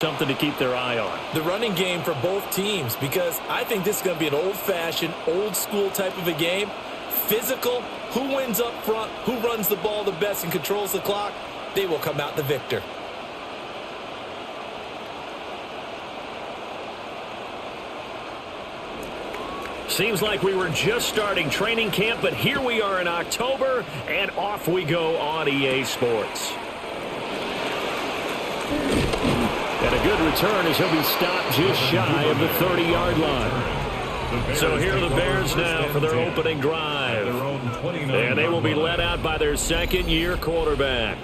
Something to keep their eye on. The running game for both teams, because I think this is going to be an old-fashioned, old-school type of a game. Physical, who wins up front, who runs the ball the best and controls the clock, they will come out the victor. Seems like we were just starting training camp, but here we are in October, and off we go on EA Sports. And a good return as he'll be stopped just shy of the 30-yard line. So here are the Bears now for their opening drive. And they will be led out by their second-year quarterback.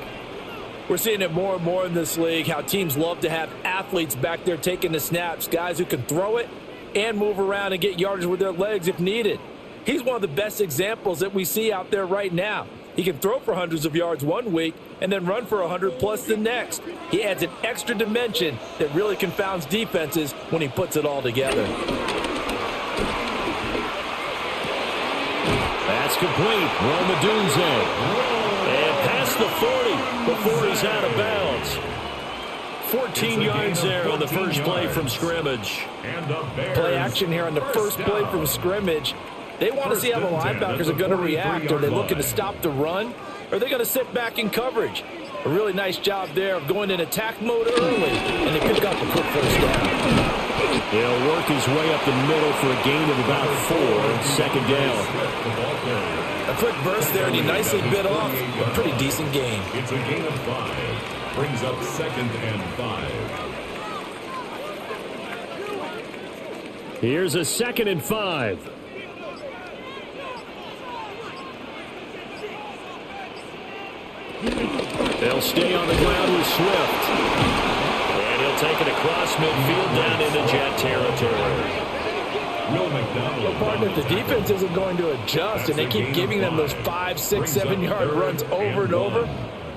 We're seeing it more and more in this league, how teams love to have athletes back there taking the snaps, guys who can throw it and move around and get yardage with their legs if needed. He's one of the best examples that we see out there right now. He can throw for hundreds of yards one week and then run for 100-plus the next. He adds an extra dimension that really confounds defenses when he puts it all together. That's complete. Romadunze. And past the 40 before he's out of bounds. 14 yards there on the first play from scrimmage. Play action here on the first play from scrimmage. They want to see how the linebackers are going to react. Are they looking to stop the run? Or are they going to sit back in coverage? A really nice job there of going in attack mode early, and they pick up a quick first down. He'll work his way up the middle for a gain of about 4, second down. A quick burst there, and he nicely bit off a pretty decent gain. It's a gain of 5. Brings up 2nd and 5. Here's a 2nd and 5. They'll stay on the ground with Swift. And he'll take it across midfield down into Jet territory. Well, partner, if the defense isn't going to adjust and they keep giving them those 5, 6, 7-yard runs over and over,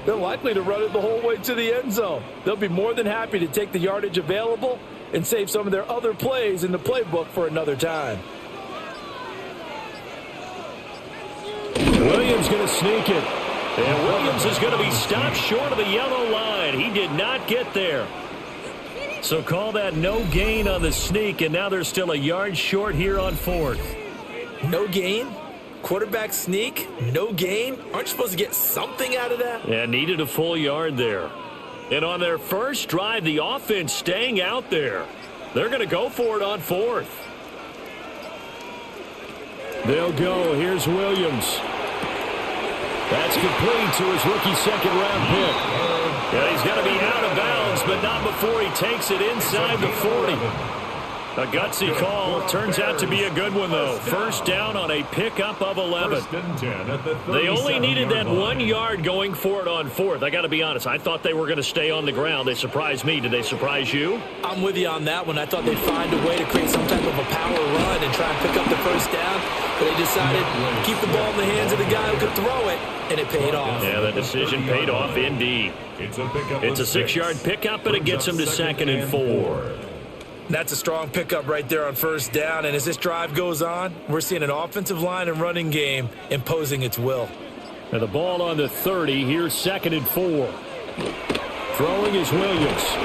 they're likely to run it the whole way to the end zone. They'll be more than happy to take the yardage available and save some of their other plays in the playbook for another time. Williams going to sneak it. And Williams is going to be stopped short of the yellow line. He did not get there. So call that no gain on the sneak, and now they're still a yard short here on 4th. No gain? Quarterback sneak? No gain? Aren't you supposed to get something out of that? Yeah, needed a full yard there. And on their first drive, the offense staying out there. They're going to go for it on 4th. They'll go. Here's Williams. That's complete to his rookie second-round pick. And he's going to be out of bounds, but not before he takes it inside the 40. A gutsy call. Turns out to be a good one, though. First down on a pickup of 11. They only needed that 1 yard going for it on 4th. I got to be honest. I thought they were going to stay on the ground. They surprised me. Did they surprise you? I'm with you on that one. I thought they'd find a way to create some type of a power run and try and pick up the first down. But they decided to keep the ball in the hands of the guy who could throw it, and it paid off. Yeah, the decision paid off indeed. It's a 6-yard pickup, but it gets them to 2nd and 4. That's a strong pickup right there on first down. And as this drive goes on, we're seeing an offensive line and running game imposing its will. And the ball on the 30. Here's 2nd and 4. Throwing is Williams.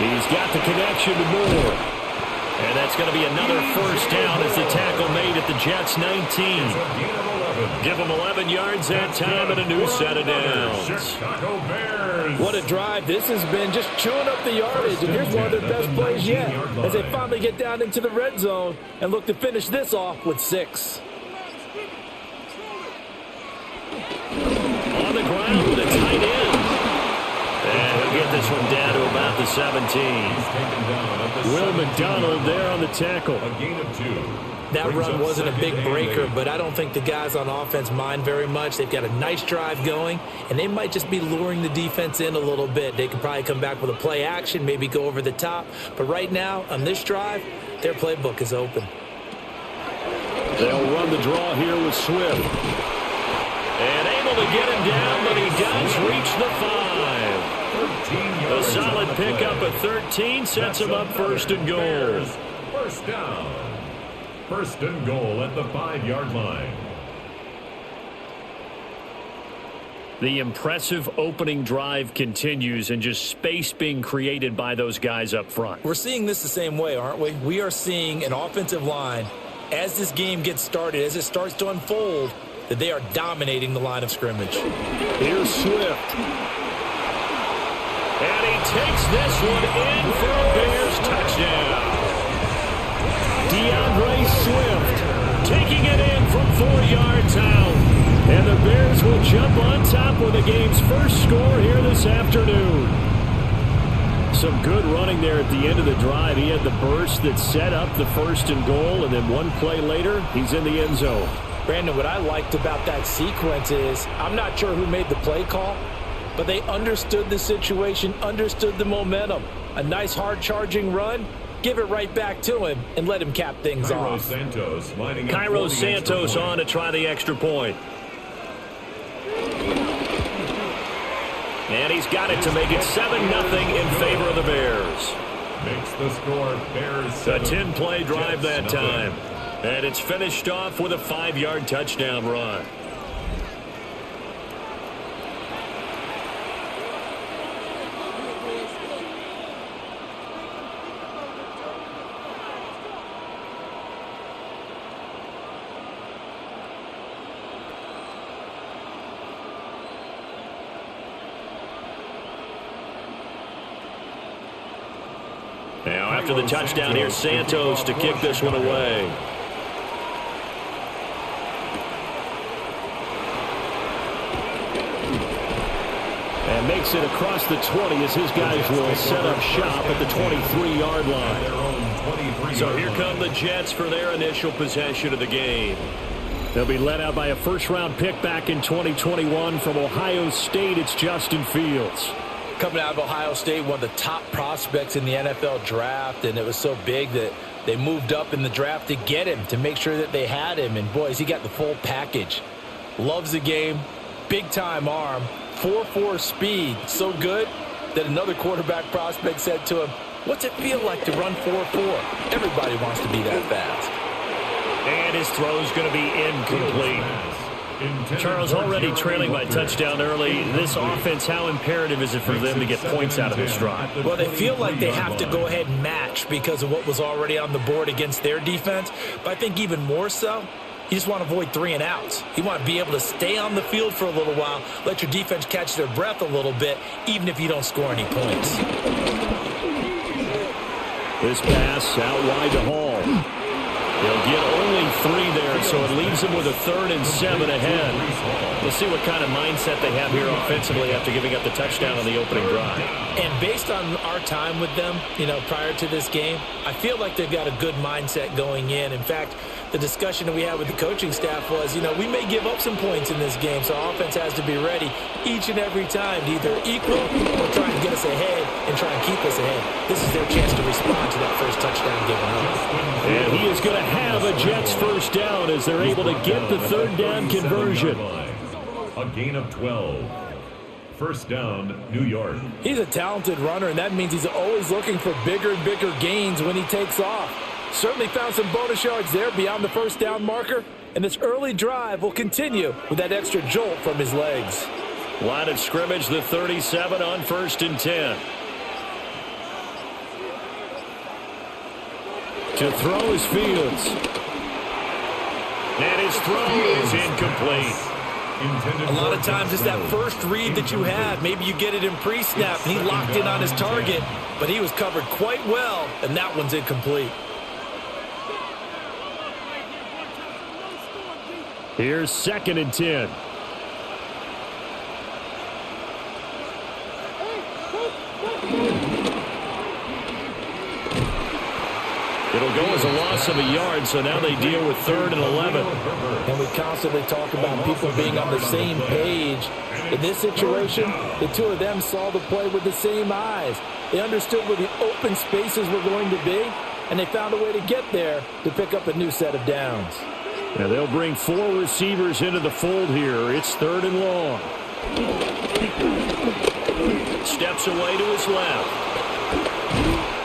He's got the connection to Moore. And that's going to be another first down as the tackle made at the Jets' 19. Give them 11 yards that time and a new set of downs. What a drive. This has been just chewing up the yardage. And here's one of their best plays yet as they finally get down into the red zone and look to finish this off with 6. On the ground with a tight end. And he'll get this one down to about the 17. Will McDonald there on the tackle. A gain of 2. That run wasn't a big breaker, but I don't think the guys on offense mind very much. They've got a nice drive going, and they might just be luring the defense in a little bit. They could probably come back with a play action, maybe go over the top. But right now, on this drive, their playbook is open. They'll run the draw here with Swift. And able to get him down, but he does reach the 5. A solid pickup at 13 sets him up 1st and goal. First down. 1st and goal at the 5-yard line. The impressive opening drive continues and just space being created by those guys up front. We're seeing this the same way, aren't we? We are seeing an offensive line, as this game gets started, as it starts to unfold, that they are dominating the line of scrimmage. Here's Swift. And he takes this one in for a Bears touchdown. DeAndre Swift taking it in from 4 yards out. And the Bears will jump on top with the game's first score here this afternoon. Some good running there at the end of the drive. He had the burst that set up the 1st and goal, and then one play later, he's in the end zone. Brandon, what I liked about that sequence is, I'm not sure who made the play call, but they understood the situation, understood the momentum. A nice hard-charging run, give it right back to him, and let him cap things off. Cairo Santos on to try the extra point. And he's got it to make it 7-0 in favor of the Bears. Makes the score Bears 7. A 10-play drive that time. And it's finished off with a 5-yard touchdown run. Now, after the touchdown, here's Santos to kick this one away. And makes it across the 20 as his guys will set up shop at the 23-yard line. So here come the Jets for their initial possession of the game. They'll be led out by a first-round pick back in 2021 from Ohio State. It's Justin Fields. Coming out of Ohio State, one of the top prospects in the NFL draft, and it was so big that they moved up in the draft to get him, to make sure that they had him. And, boys, he got the full package. Loves the game, big-time arm, 4.4 speed, so good that another quarterback prospect said to him, "What's it feel like to run 4.4? Everybody wants to be that fast." And his throw's going to be incomplete. Charles, already trailing by touchdown early. This offense, how imperative is it for them to get points out of this drive? Well, they feel like they have to go ahead and match because of what was already on the board against their defense. But I think even more so, you just want to avoid 3 and outs. You want to be able to stay on the field for a little while, let your defense catch their breath a little bit, even if you don't score any points. This pass out wide to Hall. They'll get only 3 there, so it leaves them with a 3rd and 7 ahead. We'll see what kind of mindset they have here offensively after giving up the touchdown on the opening drive. And based on our time with them, prior to this game, I feel like they've got a good mindset going in. In fact, the discussion that we had with the coaching staff was, we may give up some points in this game, so our offense has to be ready each and every time to either equal or try and get us ahead and try and keep us ahead. This is their chance to respond to that first touchdown given up. And he is going to have a Jets first down as they're able to get the 3rd down conversion. A gain of 12. First down, New York. He's a talented runner, and that means he's always looking for bigger and bigger gains when he takes off. Certainly found some bonus yards there beyond the first down marker, and this early drive will continue with that extra jolt from his legs. Line of scrimmage, the 37 on 1st and 10. To throw is Fields. And his throw is incomplete. A lot of times it's that first read that you have. Maybe you get it in pre-snap, and he locked in on his target, but he was covered quite well, and that one's incomplete. Here's 2nd and 10. It'll go as a loss of a yard, so now they deal with 3rd and 11. And we constantly talk about people being on the same page. In this situation, the two of them saw the play with the same eyes. They understood where the open spaces were going to be, and they found a way to get there to pick up a new set of downs. Now they'll bring 4 receivers into the fold here. It's 3rd and long. Steps away to his left.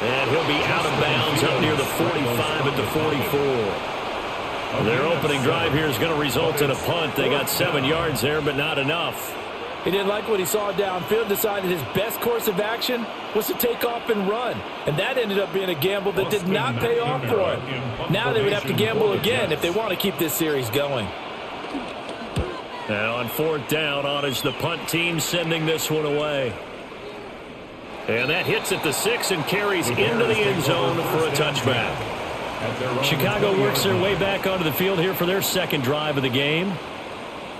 And he'll be out of bounds up near the 45 at the 44. Their opening drive here is going to result in a punt. They got 7 yards there, but not enough. He didn't like what he saw downfield, decided his best course of action was to take off and run. And that ended up being a gamble that did not pay off for him. Now they would have to gamble again if they want to keep this series going. And on 4th down, on is the punt team sending this one away. And that hits at the 6 and carries into the end zone for a touchback. Chicago works their way back onto the field here for their second drive of the game.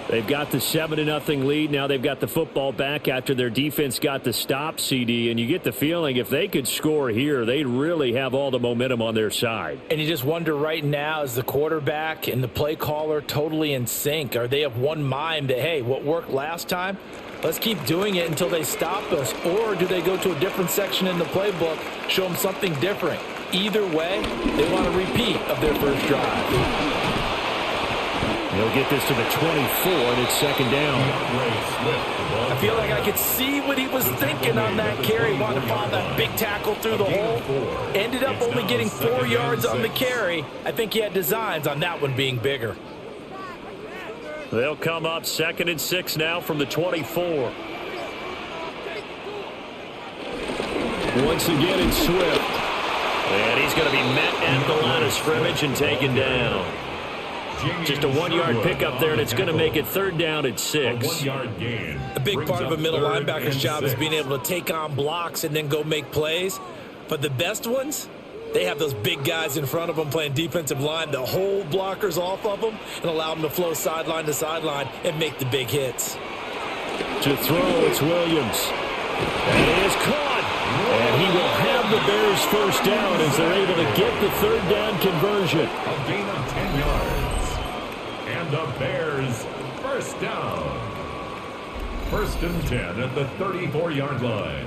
They've got the 7-0 lead. Now they've got the football back after their defense got the stop, CD. And you get the feeling if they could score here, they'd really have all the momentum on their side. And you just wonder right now, is the quarterback and the play caller totally in sync? Are they of one mind that, hey, what worked last time, let's keep doing it until they stop us? Or do they go to a different section in the playbook, show them something different? Either way, they want a repeat of their first drive. He'll get this to the 24, and it's 2nd down. I feel like I could see what he was thinking on that carry. Wanted to follow that big tackle through the hole. Ended up only getting 4 yards on the carry. I think he had designs on that one being bigger. They'll come up 2nd and 6 now from the 24. Once again, it's Swift. And he's going to be met at the line of scrimmage and taken down. Just a 1-yard pickup there, and it's going to make it 3rd down at 6. A big part of a middle linebacker's job is being able to take on blocks and then go make plays. But the best ones, they have those big guys in front of them playing defensive line to hold blockers off of them and allow them to flow sideline to sideline and make the big hits. To throw, it's Williams. And it is caught. And he will have the Bears' first down as they're able to get the 3rd down conversion. A gain of 10 yards. And the Bears' first down. 1st and 10 at the 34-yard line.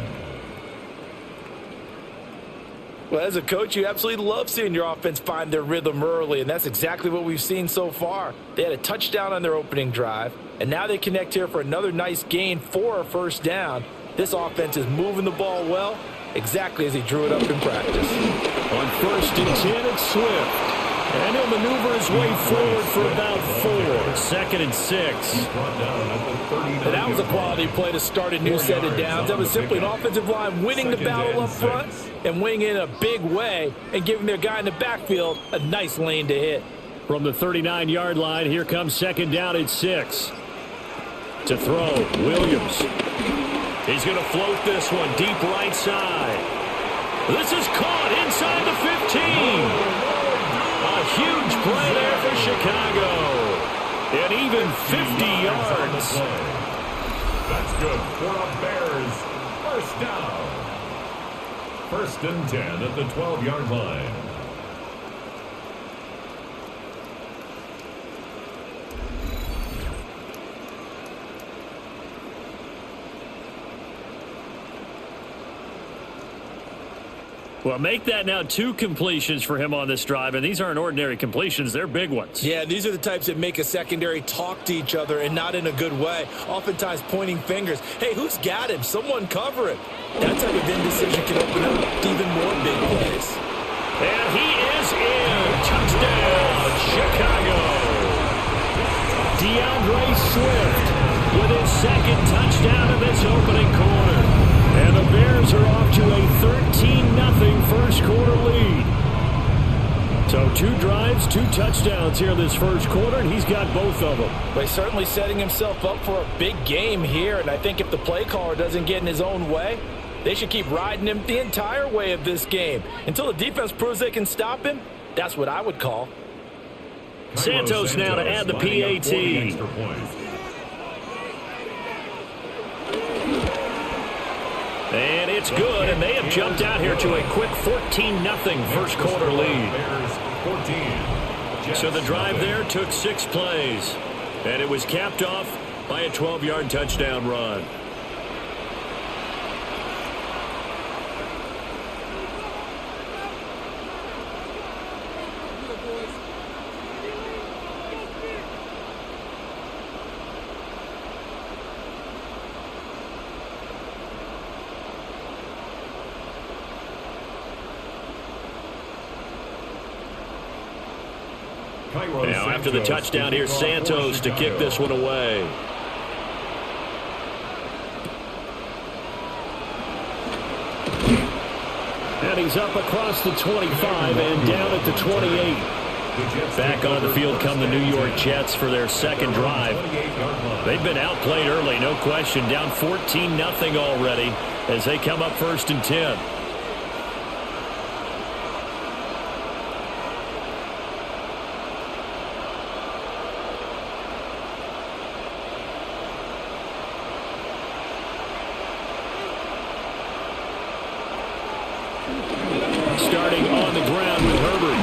Well, as a coach, you absolutely love seeing your offense find their rhythm early, and that's exactly what we've seen so far. They had a touchdown on their opening drive, and now they connect here for another nice gain for a 1st down. This offense is moving the ball well, exactly as he drew it up in practice. On 1st and 10, it's Swift. And he'll maneuver his way forward for about 4. 2nd and 6. And that was a quality play to start a new set of downs. That was simply an offensive line winning the battle up front and winning in a big way and giving their guy in the backfield a nice lane to hit. From the 39-yard line, here comes 2nd down at 6. To throw, Williams. He's going to float this one deep right side. This is caught inside the 15. A huge play there for Chicago. And even 50 yards. That's good for the Bears. First down. 1st and 10 at the 12-yard line. Well, make that now 2 completions for him on this drive, and these aren't ordinary completions. They're big ones. Yeah, these are the types that make a secondary talk to each other and not in a good way. Oftentimes pointing fingers. Hey, who's got him? Someone cover him. That type of indecision can open up to even more big plays. And he is in. Touchdown, Chicago. DeAndre Swift with his 2nd touchdown of this opening quarter. And the Bears are off to a 13-0 first quarter lead. So 2 drives, 2 touchdowns here this first quarter, and he's got both of them. But he's certainly setting himself up for a big game here, and I think if the play caller doesn't get in his own way, they should keep riding him the entire way of this game. Until the defense proves they can stop him, that's what I would call. Santos now to add the PAT. And it's good, and they have jumped out here to a quick 14-0 first quarter lead. So the drive there took 6 plays, and it was capped off by a 12-yard touchdown run. Now after the touchdown, here's Santos to kick this one away. And he's up across the 25 and down at the 28. Back on the field come the New York Jets for their second drive. They've been outplayed early, no question. Down 14-0 already as they come up 1st and 10. Starting on the ground with Herbert.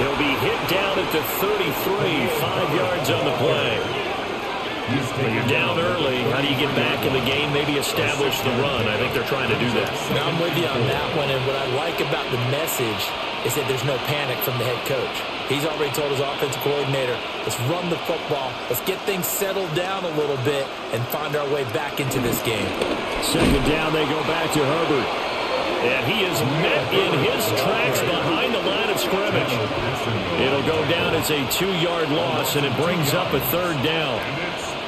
He'll be hit down at the 33, 5 yards on the play. When you're down early, how do you get back in the game, maybe establish the run? I think they're trying to do that. Now, I'm with you on that one, and what I like about the message is that there's no panic from the head coach. He's already told his offensive coordinator, let's run the football, let's get things settled down a little bit and find our way back into this game. Second down, they go back to Herbert. And he is met in his tracks behind the line of scrimmage. It'll go down as a 2-yard loss, and it brings up a 3rd down.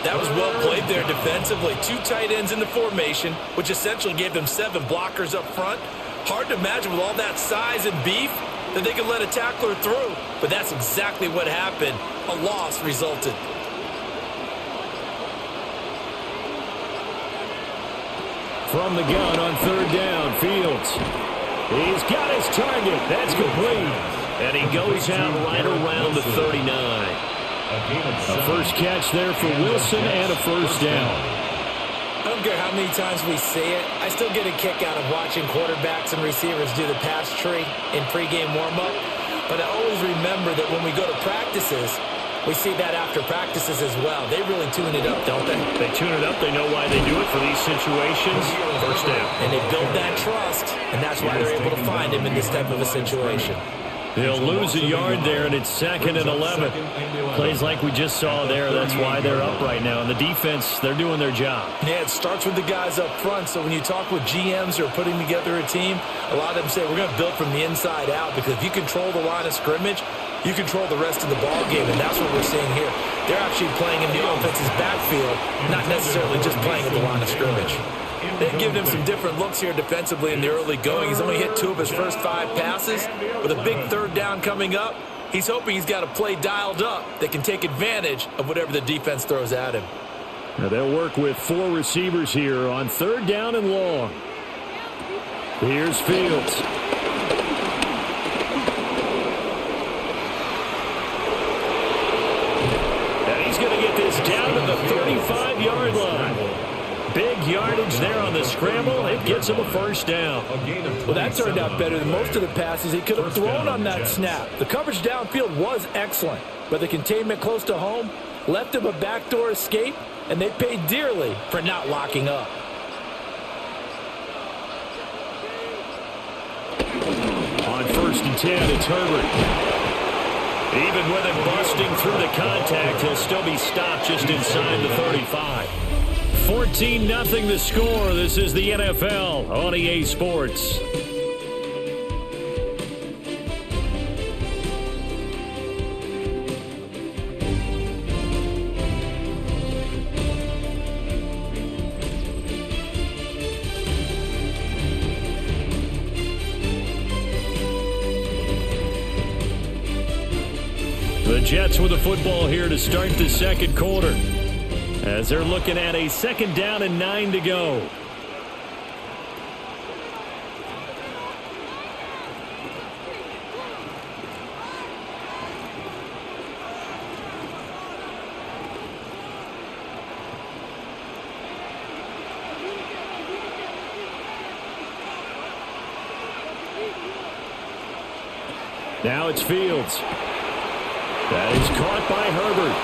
That was well played there defensively. 2 tight ends in the formation, which essentially gave them 7 blockers up front. Hard to imagine with all that size and beef that they could let a tackler through. But that's exactly what happened. A loss resulted. From the gun on 3rd down, Fields. He's got his target. That's complete. And he goes out right around the 39. A first catch there for Wilson and a 1st down. I don't care how many times we say it, I still get a kick out of watching quarterbacks and receivers do the pass tree in pregame warm-up. But I always remember that when we go to practices, we see that after practices as well. They really tune it up, don't they? They tune it up. They know why they do it for these situations. 1st down. And they build that trust, and that's why they're able to find him in this type of a situation. They'll lose a yard there, and it's 2nd and 11. Plays like we just saw there. That's why they're up right now. And the defense, they're doing their job. Yeah, it starts with the guys up front. So when you talk with GMs who are putting together a team, a lot of them say we're going to build from the inside out, because if you control the line of scrimmage, you control the rest of the ball game, and that's what we're seeing here. They're actually playing in the offense's backfield, not necessarily just playing at the line of scrimmage. They've given him some different looks here defensively in the early going. He's only hit 2 of his first 5 passes. With a big 3rd down coming up, he's hoping he's got a play dialed up that can take advantage of whatever the defense throws at him. Now they'll work with 4 receivers here on 3rd down and long. Here's Fields. And he's going to get this down to the 35-yard line. Big yardage there on the scramble. It gets him a 1st down. Well, that turned out better than most of the passes he could have thrown on that snap. The coverage downfield was excellent, but the containment close to home left him a backdoor escape, and they paid dearly for not locking up. On 1st and 10, it's Herbert. Even with him busting through the contact, he'll still be stopped just inside the 35. 14-0 the score. This is the NFL on EA Sports. The Jets with the football here to start the 2nd quarter, as they're looking at a 2nd down and 9 to go. Now it's Fields. That is caught by Herbert.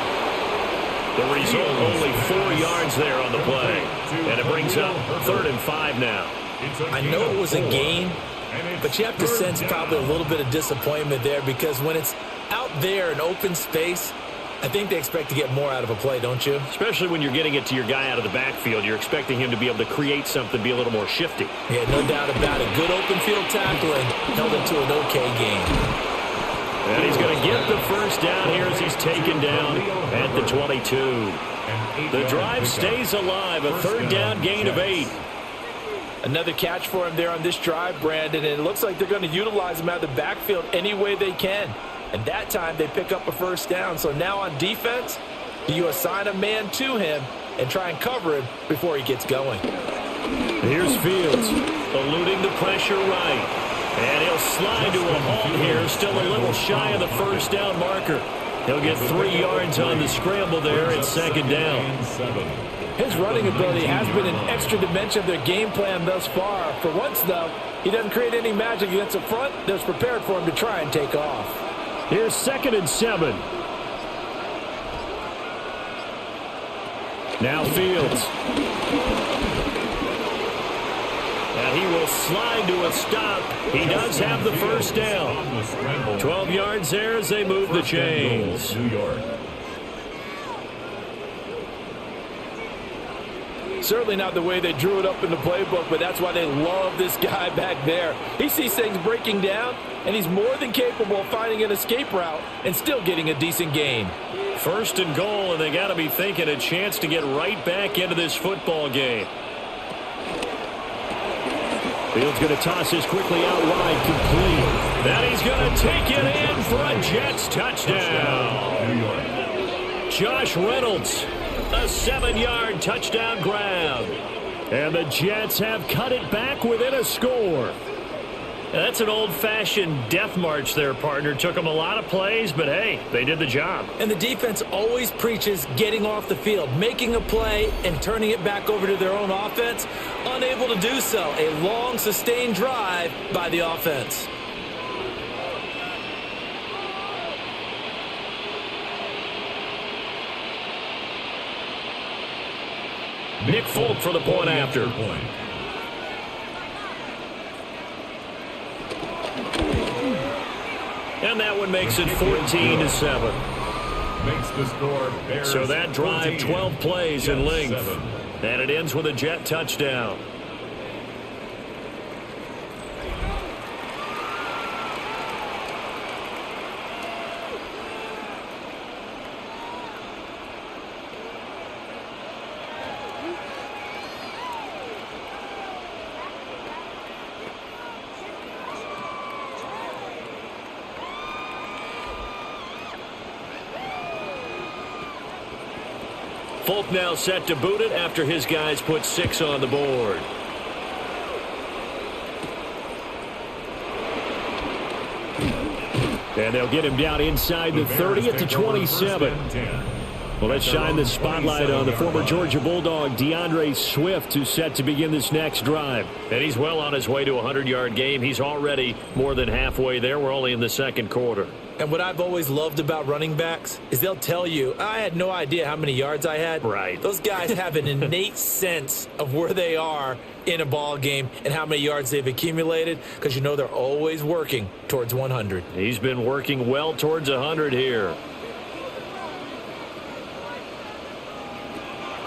The result, only 4 yards there on the play. And it brings up 3rd and 5 now. I know it was a gain, but you have to sense probably a little bit of disappointment there, because when it's out there in open space, I think they expect to get more out of a play, don't you? Especially when you're getting it to your guy out of the backfield. You're expecting him to be able to create something, be a little more shifty. Yeah, no doubt about it. Good open field tackling held him to an okay game. And he's going to get the 1st down here as he's taken down at the 22. The drive stays alive, a 3rd down gain of 8. Another catch for him there on this drive, Brandon, and it looks like they're going to utilize him out of the backfield any way they can. And that time they pick up a first down. So now on defense, do you assign a man to him and try and cover him before he gets going? Here's Fields, eluding the pressure right. And he'll slide to a halt here, still a little shy of the first down marker. He'll get 3 yards on the scramble there at second down. His running ability has been an extra dimension of their game plan thus far. For once, though, he doesn't create any magic against the front that's prepared for him to try and take off. Here's 2nd and 7. Now Fields. And he will slide to a stop. He does have the first down. 12 yards there as they move the chains. New York. Certainly not the way they drew it up in the playbook, but that's why they love this guy back there. He sees things breaking down, and he's more than capable of finding an escape route and still getting a decent gain. 1st and goal, and they got to be thinking a chance to get right back into this football game. Fields going to toss this quickly out wide, complete. Then he's going to take it in for a Jets touchdown. New York. Josh Reynolds, a 7-yard touchdown grab. And the Jets have cut it back within a score. That's an old-fashioned death march there, partner. Took them a lot of plays, but hey, they did the job. And the defense always preaches getting off the field, making a play, and turning it back over to their own offense. Unable to do so. A long, sustained drive by the offense. Nick Folk for the point after. And that one makes it 14-7. Makes the score Bears. So that drive, 12 plays in length. 7. And it ends with a Jet touchdown. Folk now set to boot it after his guys put 6 on the board. And they'll get him down inside the 30 at the 27. Well, let's shine the spotlight on the former Georgia Bulldog, DeAndre Swift, who's set to begin this next drive. And he's well on his way to a 100-yard game. He's already more than halfway there. We're only in the second quarter. And what I've always loved about running backs is they'll tell you, I had no idea how many yards I had. Right. Those guys have an innate sense of where they are in a ball game and how many yards they've accumulated, because you know they're always working towards 100. He's been working well towards 100 here.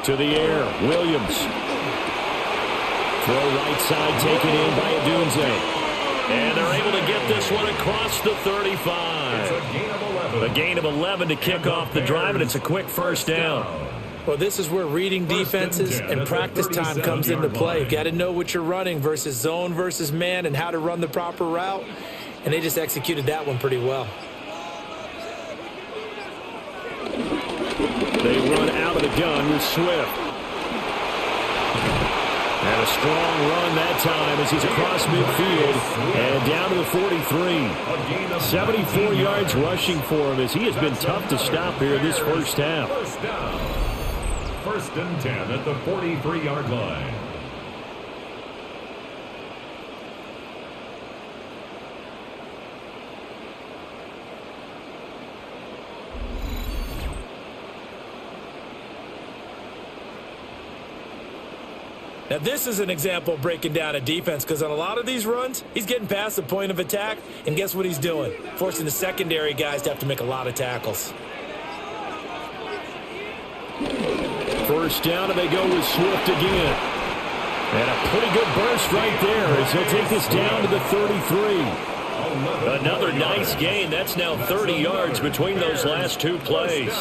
To the air, Williams. Throw right side, taken in by Adunze. And they're able to get this one across the 35. It's a gain of 11. A gain of 11 to kick off the drive, and it's a quick first down. Well, this is where reading defenses and practice time comes into play. You've got to know what you're running versus zone versus man and how to run the proper route. And they just executed that one pretty well. They run out of the gun with Swift. And a strong run that time as he's across midfield and down to the 43. 74 yards rushing for him as he has been tough to stop here this first half. First down. 1st and 10 at the 43-yard line. Now, this is an example of breaking down a defense, because on a lot of these runs, he's getting past the point of attack, and guess what he's doing? Forcing the secondary guys to have to make a lot of tackles. First down, and they go with Swift again. And a pretty good burst right there as he'll take this down to the 33. Another nice gain. That's now 30 yards between those last two plays.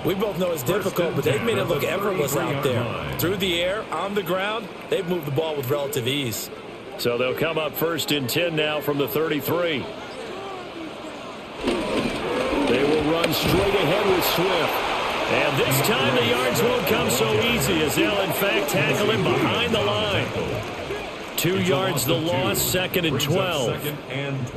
We both know it's difficult, but they've made it look effortless out there. Through the air, on the ground, they've moved the ball with relative ease. So they'll come up 1st and 10 now from the 33. They will run straight ahead with Swift. And this time the yards won't come so easy as they'll, in fact, tackle him behind the line. 2 yards the loss, 2nd and 12.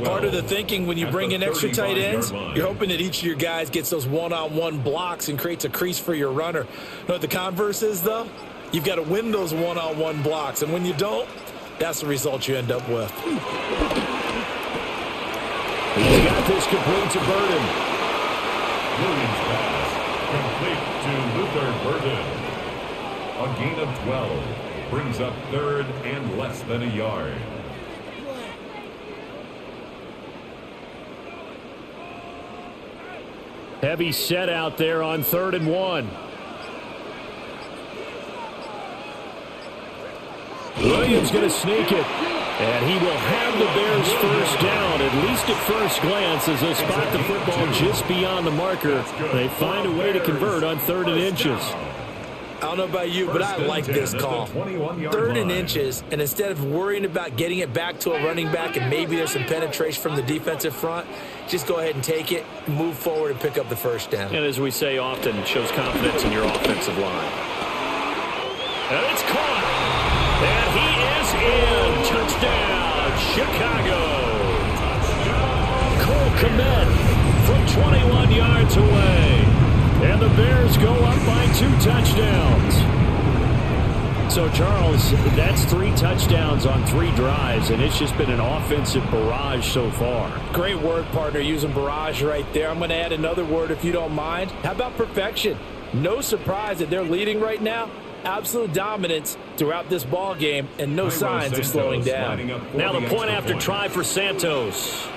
Part of the thinking when you bring in extra tight ends, you're hoping that each of your guys gets those one-on-one blocks and creates a crease for your runner. You know what the converse is, though? You've got to win those one-on-one blocks, and when you don't, that's the result you end up with. He's got this complete to Burden. Williams pass complete to Luther Burden. A gain of 12 brings up 3rd and less than a yard. Heavy set out there on 3rd and 1. Williams going to sneak it. And he will have the Bears first down, at least at first glance, as they spot the football just beyond the marker. They find a way to convert on 3rd and inches. I don't know about you, but I like this call. 3rd and inches, and instead of worrying about getting it back to a running back and maybe there's some penetration from the defensive front, just go ahead and take it, move forward, and pick up the first down. And as we say often, it shows confidence in your offensive line. And it's caught. And he is in. Touchdown, Chicago. Cole Kmet from 21 yards away. And the Bears go up by 2 touchdowns. So, Charles, that's 3 touchdowns on 3 drives, and it's just been an offensive barrage so far. Great word, partner, using barrage right there. I'm going to add another word if you don't mind. How about perfection? No surprise that they're leading right now. Absolute dominance throughout this ball game and no signs of slowing down. Now the point after try for Santos.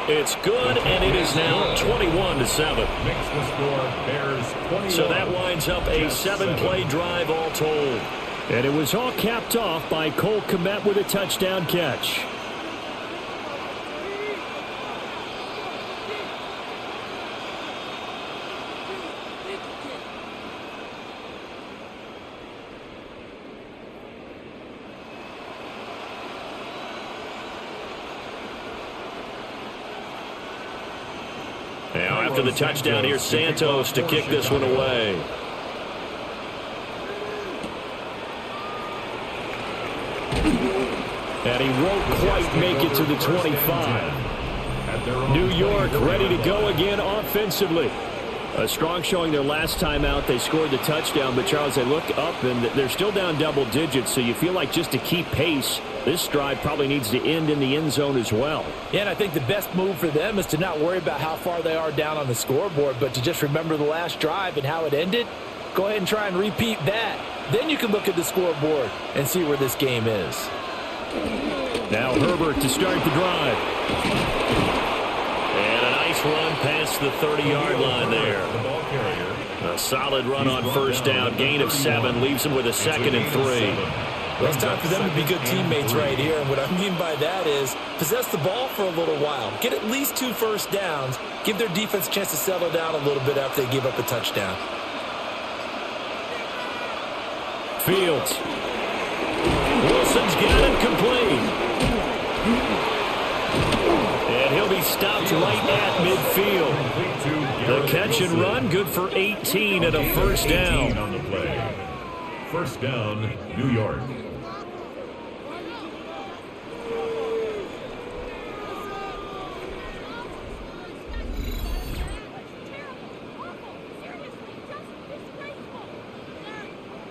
It's good, and it is now 21-7. So that winds up a 7-play drive all told. And it was all capped off by Cole Kmet with a touchdown catch. Now after the touchdown, here's Santos to kick this one away. And he won't quite make it to the 25. New York ready to go again offensively. A strong showing their last time out. They scored the touchdown, but Charles, they look up and they're still down double digits, so you feel like just to keep pace, this drive probably needs to end in the end zone as well. Yeah, and I think the best move for them is to not worry about how far they are down on the scoreboard, but to just remember the last drive and how it ended. Go ahead and try and repeat that. Then you can look at the scoreboard and see where this game is. Now Herbert to start the drive. And a nice run past the 30-yard line there. A solid run on first down. Gain of 7 leaves them with a 2nd and 3. Well, it's time for them to be good teammates right here. And what I mean by that is possess the ball for a little while. Get at least 2 first downs. Give their defense a chance to settle down a little bit after they give up a touchdown. Fields. Wilson's got it complete. And he'll be stopped right at midfield. The catch and run good for 18 and a first down. On the play. First down, New York.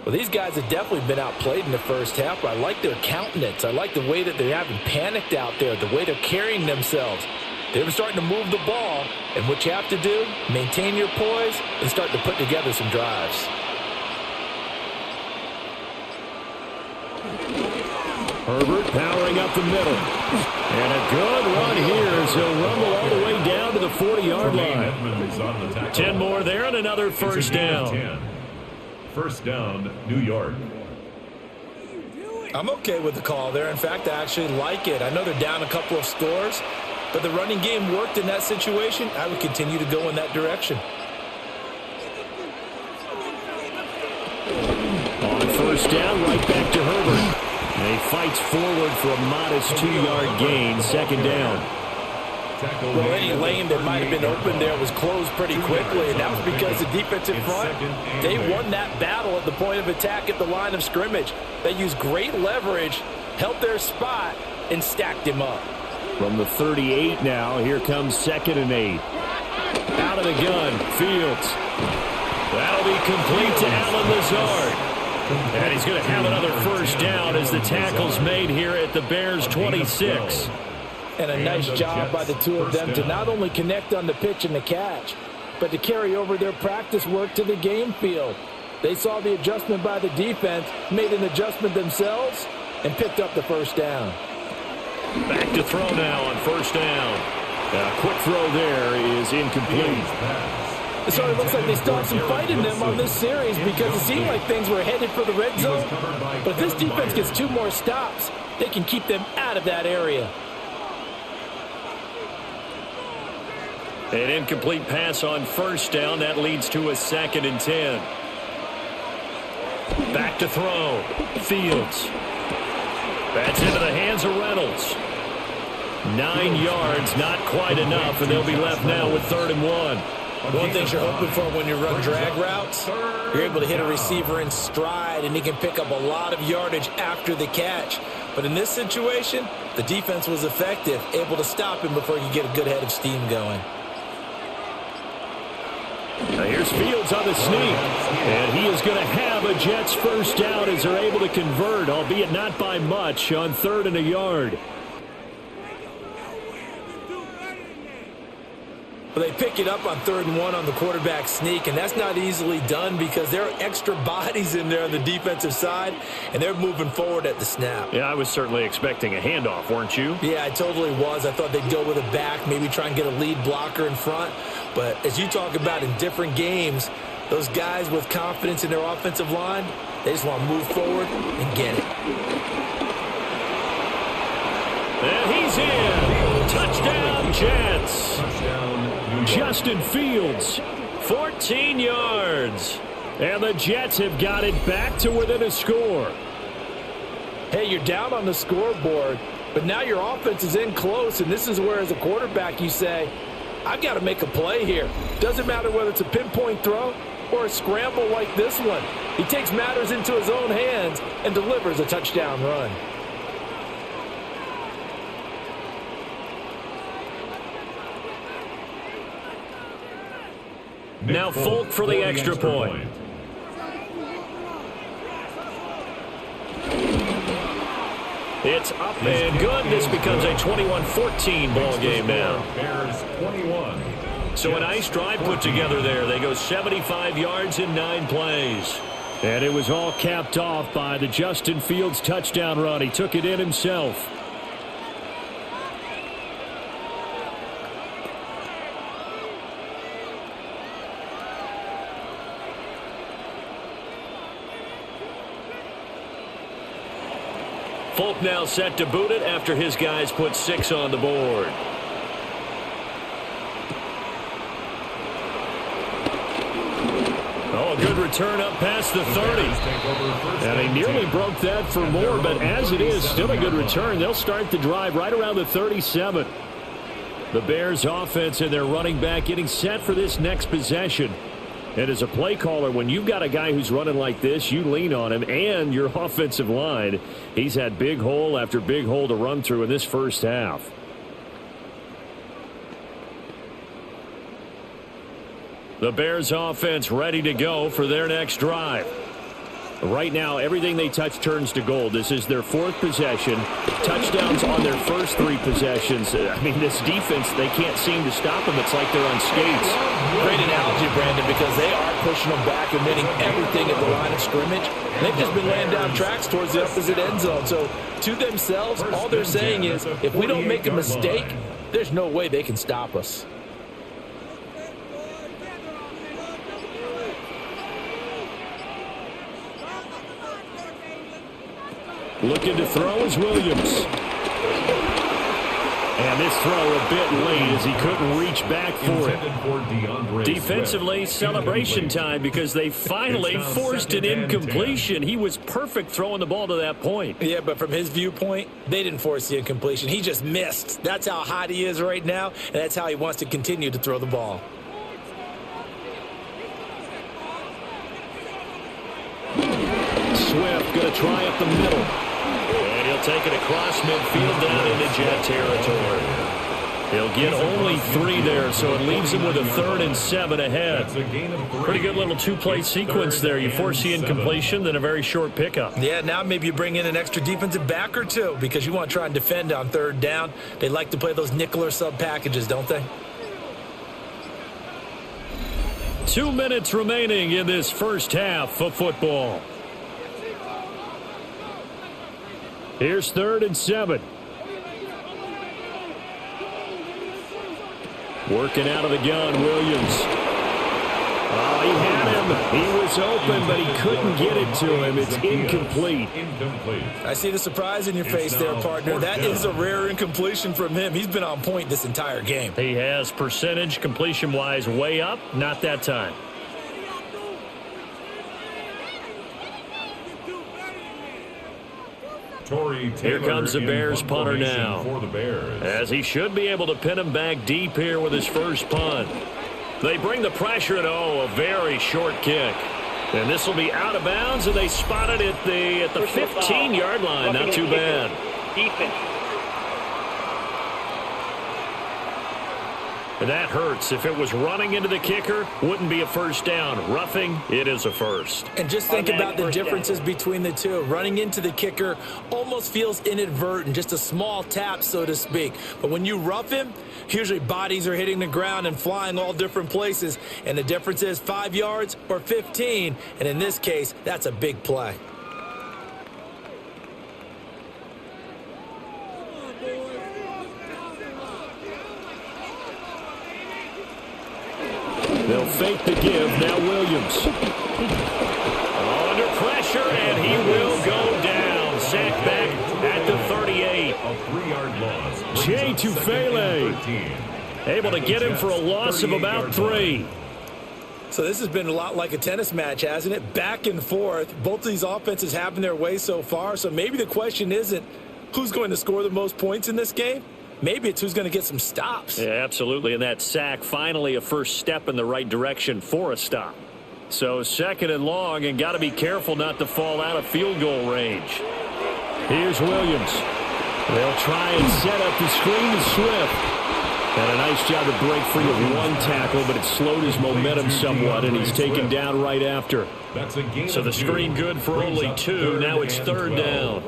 Well, these guys have definitely been outplayed in the first half, but I like their countenance. I like the way that they haven't panicked out there, the way they're carrying themselves. They're starting to move the ball, and what you have to do, maintain your poise and start to put together some drives. Herbert powering up the middle. And a good run here as he'll rumble all the way down to the 40-yard line. 10 more there and another first down. First down, New York. I'm okay with the call there. In fact, I actually like it. I know they're down a couple of scores, But the running game worked in that situation. I would continue to go in that direction. On first down, right back to Herbert. And he fights forward for a modest 2-yard gain, second down. Well, any lane that might have been open there was closed pretty quickly, and that was because the defensive front, they won that battle at the point of attack at the line of scrimmage. They used great leverage, held their spot, and stacked him up. From the 38 now, here comes 2nd and 8. Out of the gun, Fields. That'll be complete to Allen Lazard. And he's going to have another first down as the tackle's made here at the Bears' 26. And a nice job by the two of them to not only connect on the pitch and the catch, but to carry over their practice work to the game field. They saw the adjustment by the defense, made an adjustment themselves, and picked up the first down. Back to throw now on first down. A quick throw there is incomplete. It sort of looks like they still have some fight in them on this series because it seemed like things were headed for the red zone. But if this defense gets 2 more stops, they can keep them out of that area. An incomplete pass on first down. That leads to a 2nd and 10. Back to throw. Fields. That's into the hands of Reynolds. 9 yards, not quite enough, and they'll be left now with 3rd and 1. One thing you're hoping for when you run drag routes, you're able to hit a receiver in stride, and he can pick up a lot of yardage after the catch. But in this situation, the defense was effective, able to stop him before you get a good head of steam going. Now here's Fields on the sneak, and he is going to have a Jets first down as they're able to convert, albeit not by much, on 3rd and a yard. Well, they pick it up on 3rd and 1 on the quarterback sneak, and that's not easily done because there are extra bodies in there on the defensive side, and they're moving forward at the snap. Yeah, I was certainly expecting a handoff, weren't you? Yeah, I totally was. I thought they'd go with a back, maybe try and get a lead blocker in front. But as you talk about in different games, those guys with confidence in their offensive line, they just want to move forward and get it. And he's in. Touchdown, Jets. Justin Fields, 14 yards. And the Jets have got it back to within a score. Hey, you're down on the scoreboard, but now your offense is in close, and this is where, as a quarterback, you say, I've got to make a play here. Doesn't matter whether it's a pinpoint throw or a scramble like this one. He takes matters into his own hands and delivers a touchdown run. Now Folk for the extra point. It's up and good. This becomes a 21-14 ball game now. So a nice drive put together there. They go 75 yards in 9 plays. And it was all capped off by the Justin Fields touchdown run. He took it in himself. Folk now set to boot it after his guys put 6 on the board. Oh, good return up past the 30. And he nearly broke that for more, but as it is, still a good return. They'll start the drive right around the 37. The Bears offense and their running back getting set for this next possession. And as a play caller, when you've got a guy who's running like this, you lean on him and your offensive line. He's had big hole after big hole to run through in this first half. The Bears offense ready to go for their next drive. Right now, everything they touch turns to gold. This is their 4th possession. Touchdowns on their first 3 possessions. I mean, this defense, they can't seem to stop them. It's like they're on skates. Great analogy, Brandon, because they are pushing them back and winning everything at the line of scrimmage. They've just been laying down tracks towards the opposite end zone. So, to themselves, all they're saying is, if we don't make a mistake, there's no way they can stop us. Looking to throw is Williams. And this throw a bit late as he couldn't reach back for it. Defensively, celebration time because they finally forced an incompletion. He was perfect throwing the ball to that point. Yeah, but from his viewpoint, they didn't force the incompletion. He just missed. That's how hot he is right now, and that's how he wants to continue to throw the ball. Swift going to try up the middle. And he'll take it across midfield down into Jet territory. He'll get only 3 there, so it leaves him with a 3rd and 7 ahead. Pretty good little 2-play sequence there. You force the incompletion, then a very short pickup. Yeah, now maybe you bring in an extra defensive back or two because you want to try and defend on 3rd down. They like to play those nickel or sub packages, don't they? 2 minutes remaining in this first half of football. Here's 3rd and 7. Working out of the gun, Williams. Oh, he had him. He was open, but he couldn't get it to him. It's incomplete. I see the surprise in your face there, partner. That is a rare incompletion from him. He's been on point this entire game. He has percentage completion-wise way up. Not that time. Here comes the Bears punter now, as he should be able to pin him back deep here with his first punt. They bring the pressure, and a very short kick. And this will be out of bounds, and they spot it at the 15-yard line. Not too bad. And that hurts. If it was running into the kicker, wouldn't be a first down. Roughing, it is a first. And just think about the differences between the two. Running into the kicker almost feels inadvertent, just a small tap, so to speak. But when you rough him, usually bodies are hitting the ground and flying all different places. And the difference is 5 yards or 15. And in this case, that's a big play. They'll fake the give. Now Williams. Under pressure, and he will go down. Sacked back at the 38. A 3-yard loss. Jay Tufele able to get him for a loss of about 3. So this has been a lot like a tennis match, hasn't it? Back and forth. Both of these offenses having their way so far. So maybe the question isn't who's going to score the most points in this game. Maybe it's who's going to get some stops. Yeah, absolutely. And that sack, finally a first step in the right direction for a stop. So 2nd and long, and got to be careful not to fall out of field goal range. Here's Williams. They'll try and set up the screen to Swift. And a nice job to break free of 1 tackle, but it slowed his momentum somewhat, and he's taken down right after. So the screen good for only 2. Now it's 3rd down.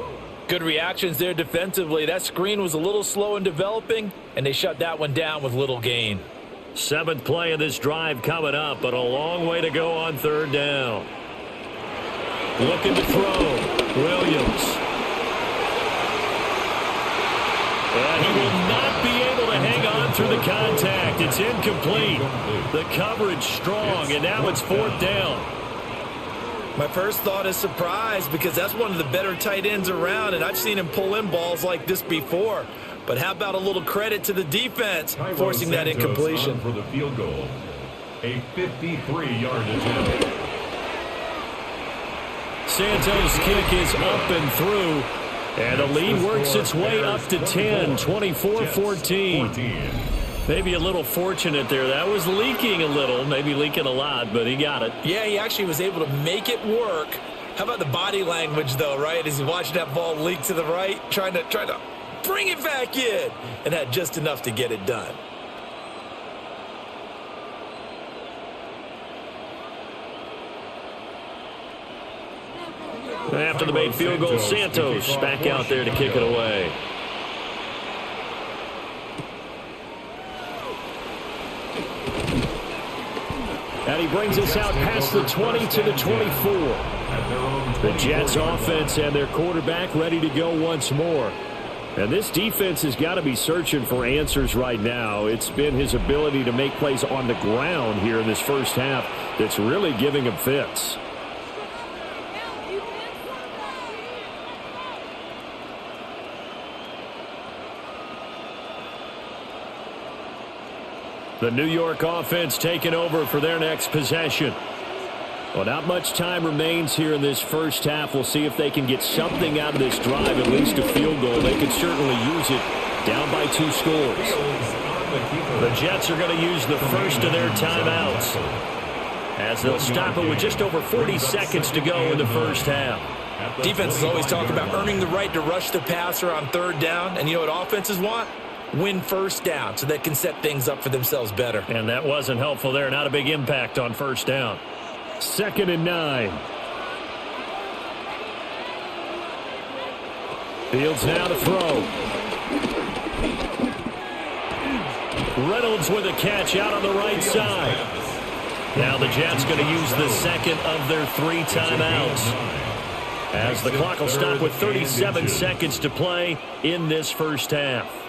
Good reactions there defensively. That screen was a little slow in developing, and they shut that one down with little gain. 7th play of this drive coming up, but a long way to go on 3rd down. Looking to throw. Williams. And he will not be able to hang on through the contact. It's incomplete. The coverage strong, and now it's 4th down. My first thought is surprise because that's one of the better tight ends around, and I've seen him pull in balls like this before. But how about a little credit to the defense forcing that incompletion? For the field goal, a 53-yard attempt. Santos' kick is up and through, and the lead works its way up to 10, 24-14. Maybe a little fortunate there. That was leaking a little, maybe leaking a lot, but he got it. Yeah, he actually was able to make it work. How about the body language, though, right? As he's watching that ball leak to the right, trying to bring it back in, and had just enough to get it done. After the made field goal, Santos back out there to kick it away. And he brings us out past the 20 to the 24. The Jets offense and their quarterback ready to go once more. And this defense has got to be searching for answers right now. It's been his ability to make plays on the ground here in this first half that's really giving him fits. The New York offense taking over for their next possession. Well, not much time remains here in this first half. We'll see if they can get something out of this drive, at least a field goal. They could certainly use it down by 2 scores. The Jets are going to use the first of their timeouts, as they'll stop it with just over 40 seconds to go in the first half. Defenses always talk about earning the right to rush the passer on 3rd down. And you know what offenses want? Win first down so they can set things up for themselves better. And that wasn't helpful there. Not a big impact on 1st down. 2nd and 9. Fields now to throw. Reynolds with a catch out on the right side. Now the Jets going to use the second of their 3 timeouts, as the clock will stop with 37 seconds to play in this first half.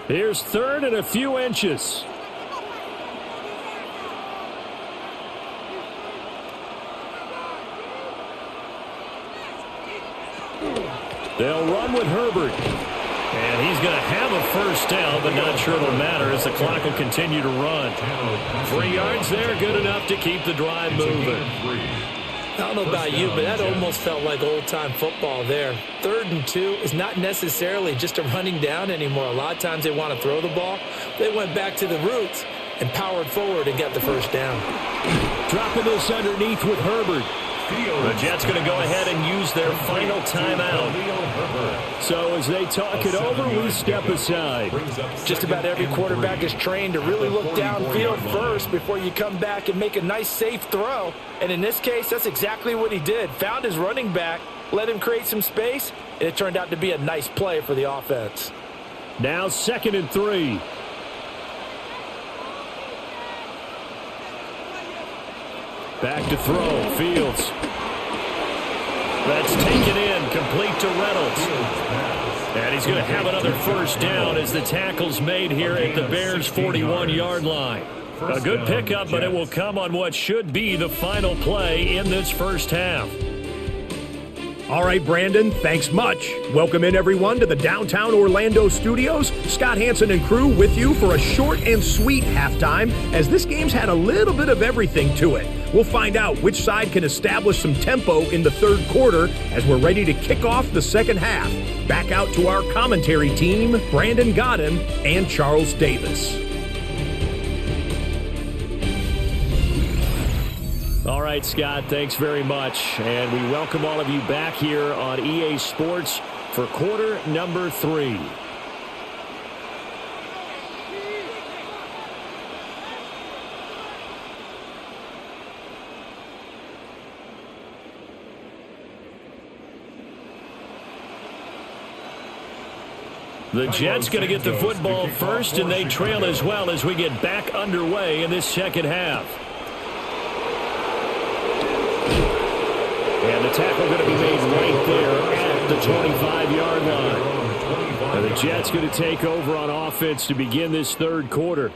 Here's 3rd and a few inches. They'll run with Herbert. And he's going to have a first down, but not sure it'll matter as the clock will continue to run. 3 yards there, good enough to keep the drive moving. I don't know about you, but that almost felt like old-time football there. 3rd and 2 is not necessarily just a running down anymore. A lot of times they want to throw the ball. They went back to the roots and powered forward and got the first down. Dropping this underneath with Herbert. The Jets going to go ahead and use their final timeout. So as they talk it over, we step aside. Just about every quarterback is trained to really look downfield first before you come back and make a nice, safe throw. And in this case, that's exactly what he did. Found his running back, let him create some space, and it turned out to be a nice play for the offense. Now 2nd and 3. Back to throw, Fields. That's taken in, complete to Reynolds. And he's going to have another first down as the tackle's made here at the Bears' 41-yard line. A good pickup, but it will come on what should be the final play in this first half. All right, Brandon, thanks much. Welcome in, everyone, to the downtown Orlando studios. Scott Hansen and crew with you for a short and sweet halftime, as this game's had a little bit of everything to it. We'll find out which side can establish some tempo in the 3rd quarter as we're ready to kick off the 2nd half. Back out to our commentary team, Brandon Godden and Charles Davis. All right, Scott, thanks very much. And we welcome all of you back here on EA Sports for quarter number 3. The Jets going to get the football first, and they trail as well as we get back underway in this second half. And the tackle going to be made right there at the 25-yard line. And the Jets going to take over on offense to begin this 3rd quarter.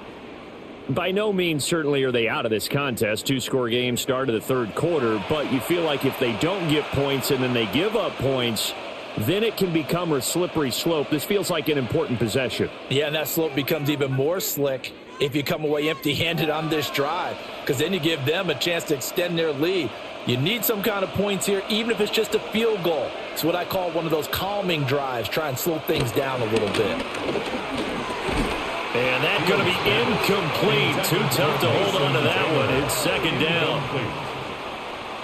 By no means certainly are they out of this contest. 2-score game start of the 3rd quarter, but you feel like if they don't get points and then they give up points, then it can become a slippery slope. This feels like an important possession. Yeah, and that slope becomes even more slick if you come away empty-handed on this drive, because then you give them a chance to extend their lead. You need some kind of points here, even if it's just a field goal. It's what I call one of those calming drives. Try and slow things down a little bit. And that's going to be incomplete. Too tough to hold on to that one. It's 2nd down.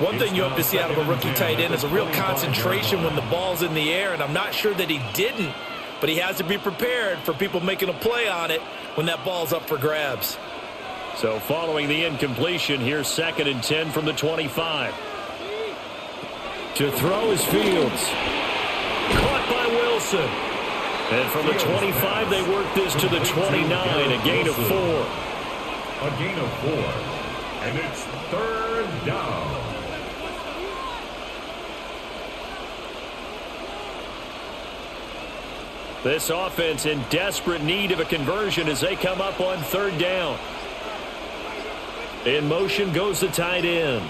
One thing you hope to see out of a rookie tight end is a real concentration when the ball's in the air, and I'm not sure that he didn't, but he has to be prepared for people making a play on it when that ball's up for grabs. So following the incompletion, here's 2nd and 10 from the 25. To throw is Fields. Caught by Wilson. And from the 25, they work this to the 29, a gain of 4. A gain of 4. And it's 3rd down. This offense in desperate need of a conversion as they come up on 3rd down. In motion goes the tight end.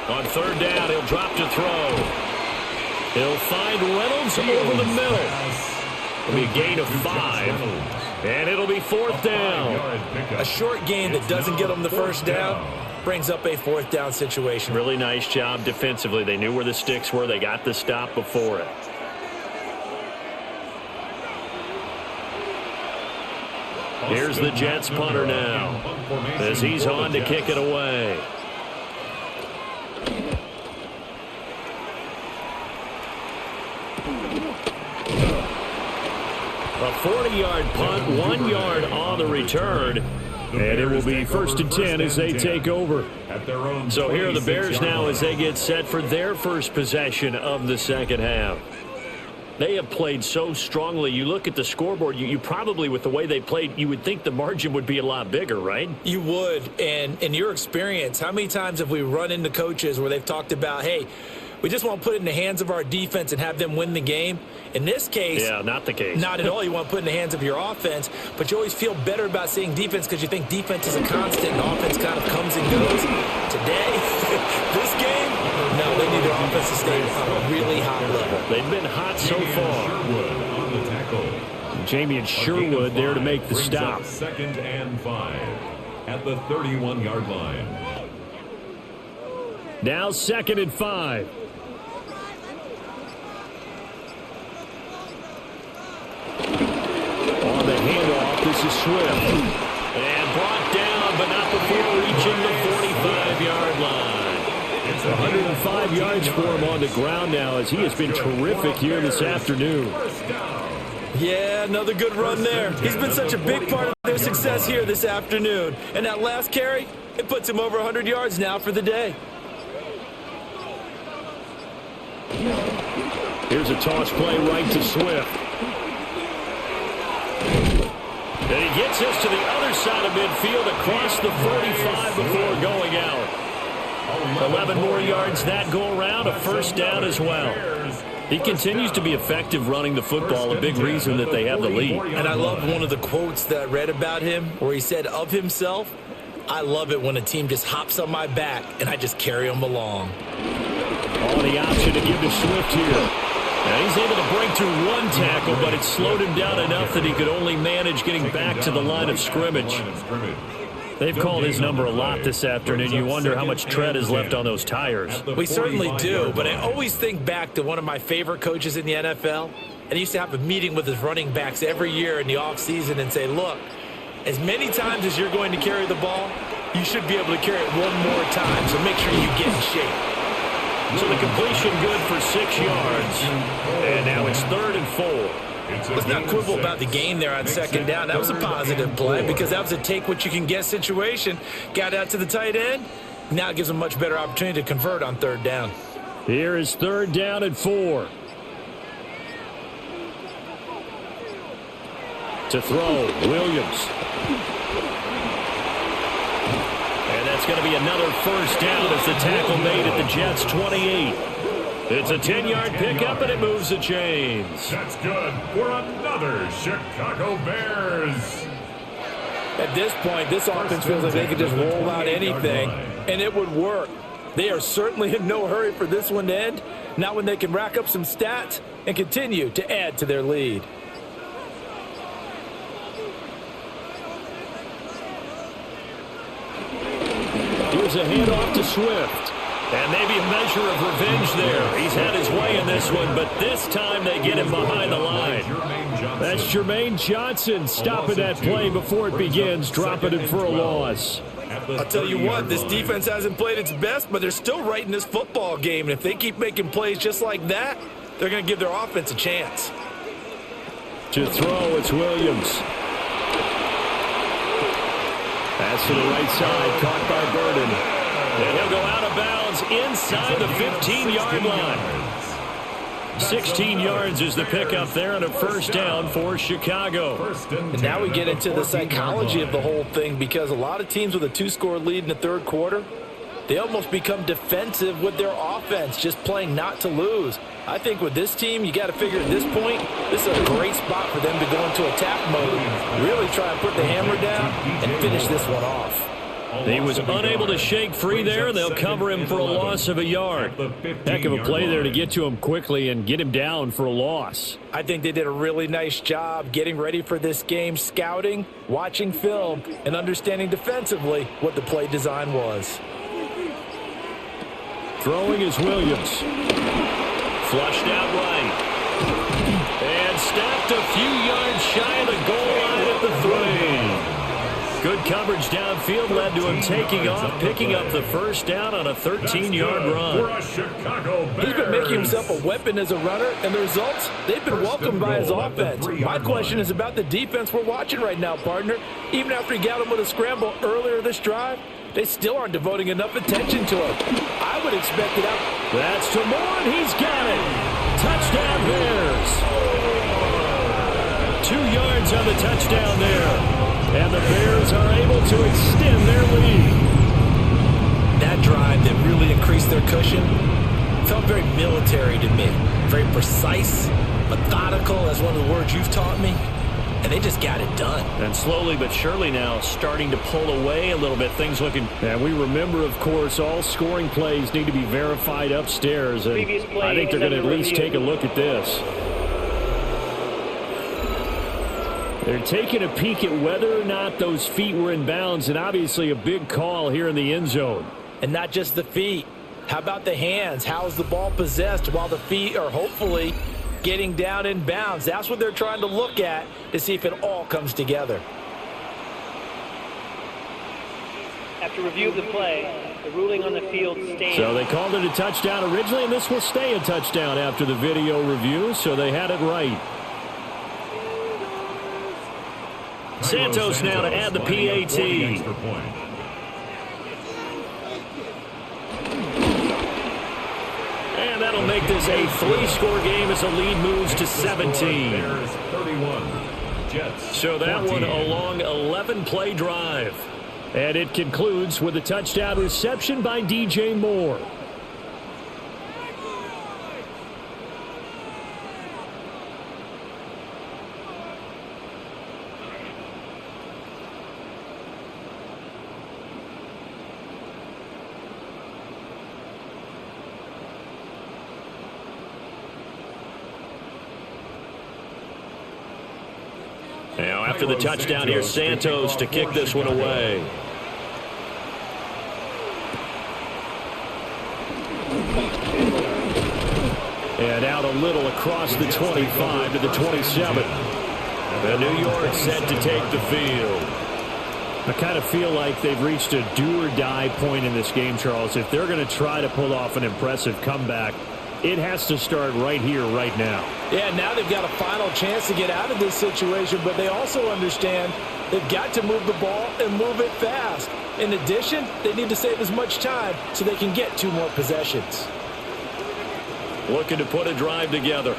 On third down, he'll drop to throw. He'll find Reynolds over the middle. It'll be a gain of 5, and it'll be fourth down. A short gain that doesn't get them the first down brings up a fourth down situation. Really nice job defensively. They knew where the sticks were. They got the stop before it. Here's the Jets punter now as he's on to kick it away. A 40-yard punt, 1 yard on the return. And it will be first and 10 as they take over. So here are the Bears now as they get set for their first possession of the second half. They have played so strongly. You look at the scoreboard, you probably, with the way they played, you would think the margin would be a lot bigger, right? You would. And in your experience, how many times have we run into coaches where they've talked about, hey, we just want to put it in the hands of our defense and have them win the game? In this case, yeah, not the case. Not at all. You want to put it in the hands of your offense, but you always feel better about seeing defense because you think defense is a constant and offense kind of comes and goes. Today, this game, no, they need their offense to stay on a really high level. They've been hot so far. Jamie and Sherwood there to make the stop. Second and 5 at the 31-yard line. Now second and 5. On the handoff, this is Swift. And brought down, but not before reaching the 45-yard line. It's 105 yards for him on the ground now as he has been terrific here this afternoon. Yeah, another good run there. He's been such a big part of their success here this afternoon. And that last carry, it puts him over 100 yards now for the day. Here's a toss play right to Swift. And he gets us to the other side of midfield across the 45 before going out. 11 more yards that go around, a first down as well. He continues to be effective running the football, a big reason that they have the lead. And I love one of the quotes that I read about him where he said of himself, I love it when a team just hops on my back and I just carry them along. Oh, the option to give to Swift here. Now he's able to break through one tackle, but it slowed him down enough that he could only manage getting back to the line of scrimmage. They've called his number a lot this afternoon. You wonder how much tread is left on those tires. We certainly do, but I always think back to one of my favorite coaches in the NFL, and he used to have a meeting with his running backs every year in the offseason and say, look, as many times as you're going to carry the ball, you should be able to carry it one more time, so make sure you get in shape. So the completion good for 6 yards. And now it's 3rd and 4. Let's not quibble about the gain there on second down. That was a positive play because that was a take-what-you-can-get situation. Got out to the tight end. Now it gives them a much better opportunity to convert on 3rd down. Here is 3rd down and 4. To throw, Williams. And that's going to be another first down as the tackle made at the Jets' 28. It's a 10-yard pickup, and it moves the chains. That's good for another Chicago Bears. At this point, this offense feels like they could just roll out anything, and it would work. They are certainly in no hurry for this one to end, not when they can rack up some stats and continue to add to their lead. Here's a handoff to Swift. And maybe a measure of revenge there. He's had his way in this one, but this time they get him behind the line. That's Jermaine Johnson stopping that play before it begins, dropping him for a loss. I'll tell you what, this defense hasn't played its best, but they're still right in this football game. And if they keep making plays just like that, they're going to give their offense a chance. To throw, it's Williams. Pass to the right side, caught by Burden. And he'll go out of bounds inside the 15-yard line. 16 yards is the pickup there and a first down for Chicago. And now we get into the psychology of the whole thing because a lot of teams with a 2-score lead in the third quarter, they almost become defensive with their offense, just playing not to lose. I think with this team, you got to figure at this point, this is a great spot for them to go into attack mode, really try and put the hammer down and finish this one off. He was unable to shake free there. They'll cover him for a loss of a yard. Heck of a play there to get to him quickly and get him down for a loss. I think they did a really nice job getting ready for this game, scouting, watching film, and understanding defensively what the play design was. Throwing is Williams. Flushed out right. And stopped a few yards shy of the goal line at the 3. Good coverage downfield led to him taking off, picking up the first down on a 13-yard run. He's been making himself a weapon as a runner, and the results, they've been welcomed by his offense. My question is about the defense we're watching right now, partner. Even after he got him with a scramble earlier this drive, they still aren't devoting enough attention to him. I would expect it out. That's to Moore, and he's got it. Touchdown Bears. 2 yards on the touchdown there. And the Bears are able to extend their lead. That drive that really increased their cushion felt very military to me. Very precise, methodical, as one of the words you've taught me. And they just got it done. And slowly but surely now starting to pull away a little bit. Things looking... And we remember, of course, all scoring plays need to be verified upstairs. And I think they're going to at least take a look at this. They're taking a peek at whether or not those feet were in bounds, and obviously a big call here in the end zone. And not just the feet. How about the hands? How is the ball possessed while the feet are hopefully getting down in bounds? That's what they're trying to look at to see if it all comes together. After review of the play, the ruling on the field stands. So they called it a touchdown originally, and this will stay a touchdown after the video review, so they had it right. Santos now to add the PAT. And that'll make this a 3-score game as the lead moves to 17. So that one a long 11-play drive. And it concludes with a touchdown reception by DJ Moore. Now, after the touchdown here, Santos to kick this one away. And out a little across the 25 to the 27. And New York set to take the field. I kind of feel like they've reached a do-or-die point in this game, Charles. If they're going to try to pull off an impressive comeback, it has to start right here, right now. Yeah, now they've got a final chance to get out of this situation, but they also understand they've got to move the ball and move it fast. In addition, they need to save as much time so they can get 2 more possessions. Looking to put a drive together.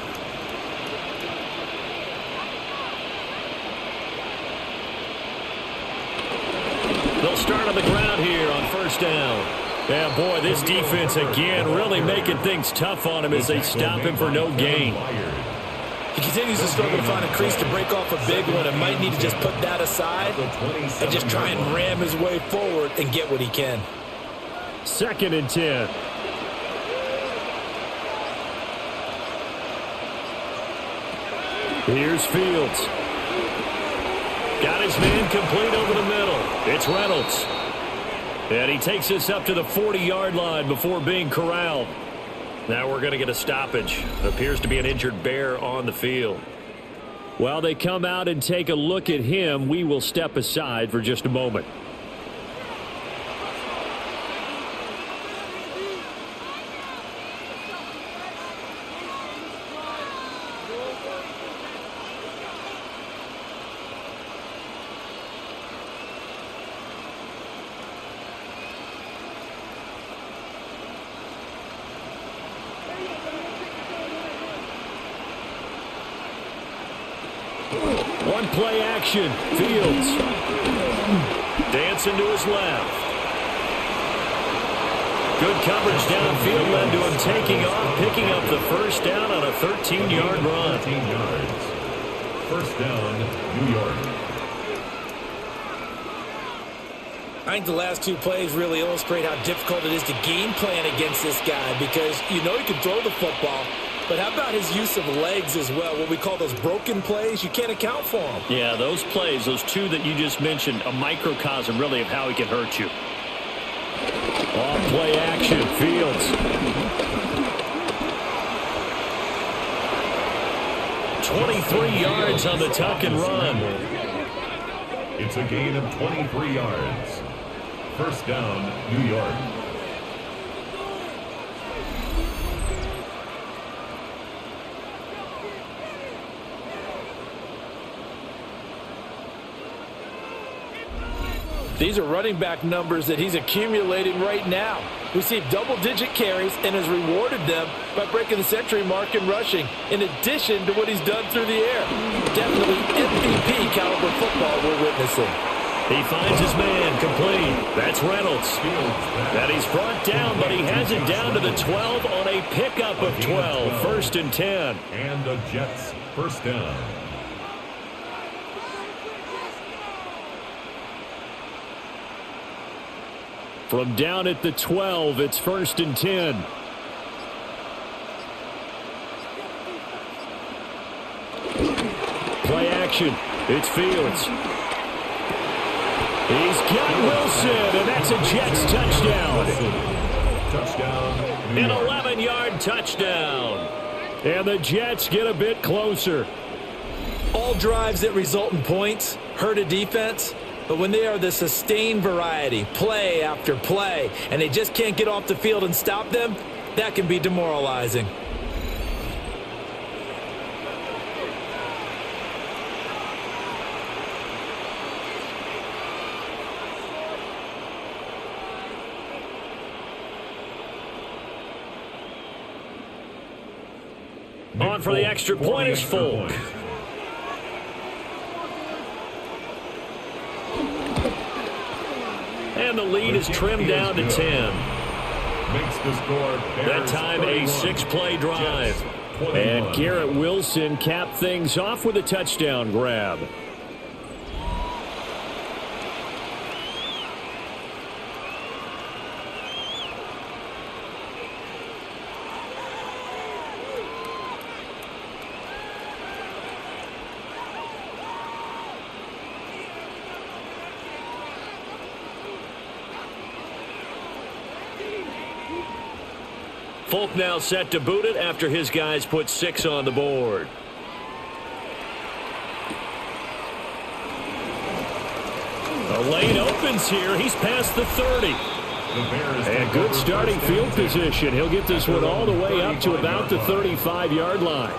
They'll start on the ground here on first down. Yeah, boy, this defense again really making things tough on him as they stop him for no gain. He continues to struggle to find a crease to break off a big one and might need to just put that aside and just try and ram his way forward and get what he can. 2nd and 10. Here's Fields. Got his man complete over the middle. It's Reynolds. And he takes this up to the 40-yard line before being corralled. Now we're going to get a stoppage. Appears to be an injured Bear on the field. While they come out and take a look at him, we will step aside for just a moment. One play action. Fields. Dancing to his left. Good coverage downfield led to him taking off, picking up the first down on a 13-yard run. 13 yards. First down, New York. I think the last two plays really illustrate how difficult it is to game plan against this guy because you know he can throw the football, but how about his use of legs as well? What we call those broken plays, you can't account for them. Yeah, those plays, those two that you just mentioned, a microcosm really of how he can hurt you. Off play action, Fields. 23 yards on the tuck and run. It's a gain of 23 yards. First down, New York. These are running back numbers that he's accumulating right now. Received double-digit carries and has rewarded them by breaking the century mark in rushing, in addition to what he's done through the air. Definitely MVP caliber football we're witnessing. He finds his man complete. That's Reynolds. That he's brought down, but he has it down to the 12 on a pickup of 12. First and 10. And the Jets first down. From down at the 12, it's first and 10. Play action. It's Fields. He's got Wilson, and that's a Jets touchdown. Touchdown. An 11-yard touchdown. And the Jets get a bit closer. All drives that result in points hurt a defense. But when they are the sustained variety, play after play, and they just can't get off the field and stop them, that can be demoralizing. On for the extra point is Folk. And the lead is trimmed down to 10. Makes the score. That time a 6-play drive. And Garrett Wilson capped things off with a touchdown grab. Folk now set to boot it after his guys put 6 on the board. The lane opens here. He's past the 30. And good starting field position. He'll get this one all the way up to about the 35-yard line.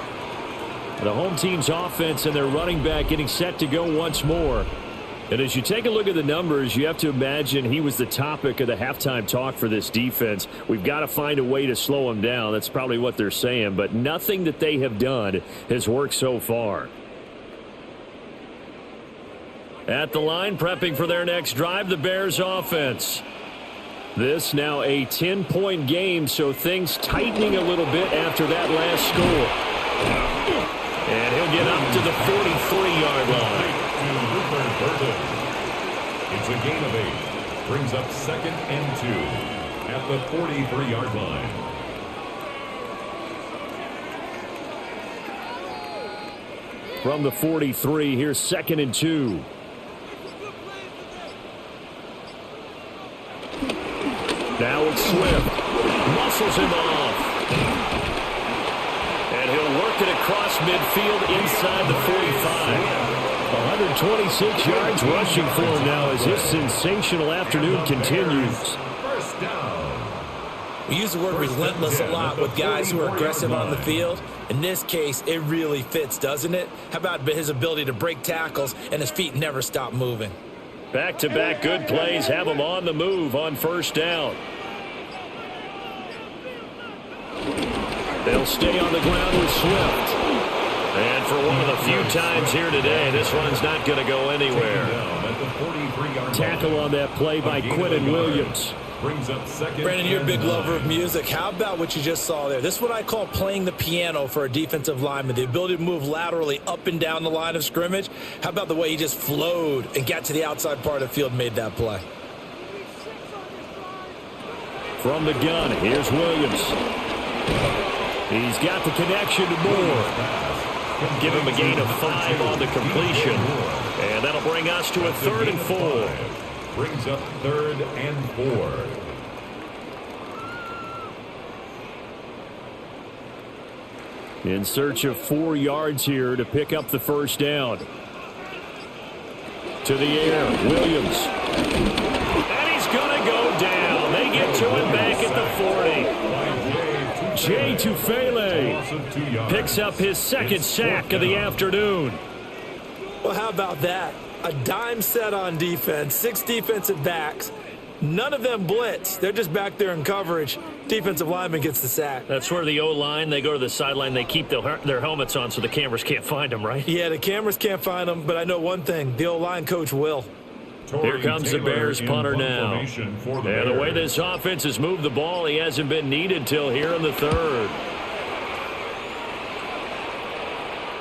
The home team's offense and their running back getting set to go once more. And as you take a look at the numbers, you have to imagine he was the topic of the halftime talk for this defense. We've got to find a way to slow him down. That's probably what they're saying. But nothing that they have done has worked so far. At the line, prepping for their next drive, the Bears offense. This now a 10-point game, so things tightening a little bit after that last score. And he'll get up to the 43-yard line. It's a gain of 8. Brings up 2nd and 2 at the 43-yard line. From the 43, here's 2nd and 2. Now it's Swift. Muscles him off. And he'll work it across midfield inside the 45. 126 yards rushing for him now as his sensational afternoon continues. First down. We use the word relentless a lot with guys who are aggressive on the field. In this case, it really fits, doesn't it? How about his ability to break tackles and his feet never stop moving? Back-to-back good plays have him on the move on first down. They'll stay on the ground with Swift. And for one of the few times here today, this run's not going to go anywhere. Tackle on that play by Quinnen Williams. Brandon, you're a big lover of music. How about what you just saw there? This is what I call playing the piano for a defensive lineman. The ability to move laterally up and down the line of scrimmage. How about the way he just flowed and got to the outside part of the field and made that play? From the gun, here's Williams. He's got the connection to Moore. Give him a gain of 5 on the completion. And that'll bring us to a 3rd and 4. Brings up 3rd and 4. In search of 4 yards here to pick up the first down. To the air, Williams. And he's going to go down. They get to him back at the 40. Jay Tufele picks up his 2nd sack of the afternoon. Well, how about that? A dime set on defense, 6 defensive backs. None of them blitz. They're just back there in coverage. Defensive lineman gets the sack. That's where the O-line, they go to the sideline, they keep their helmets on so the cameras can't find them, right? Yeah, the cameras can't find them, but I know one thing. The O-line coach will. Here comes the Bears punter now. And the way this offense has moved the ball, he hasn't been needed till here in the 3rd.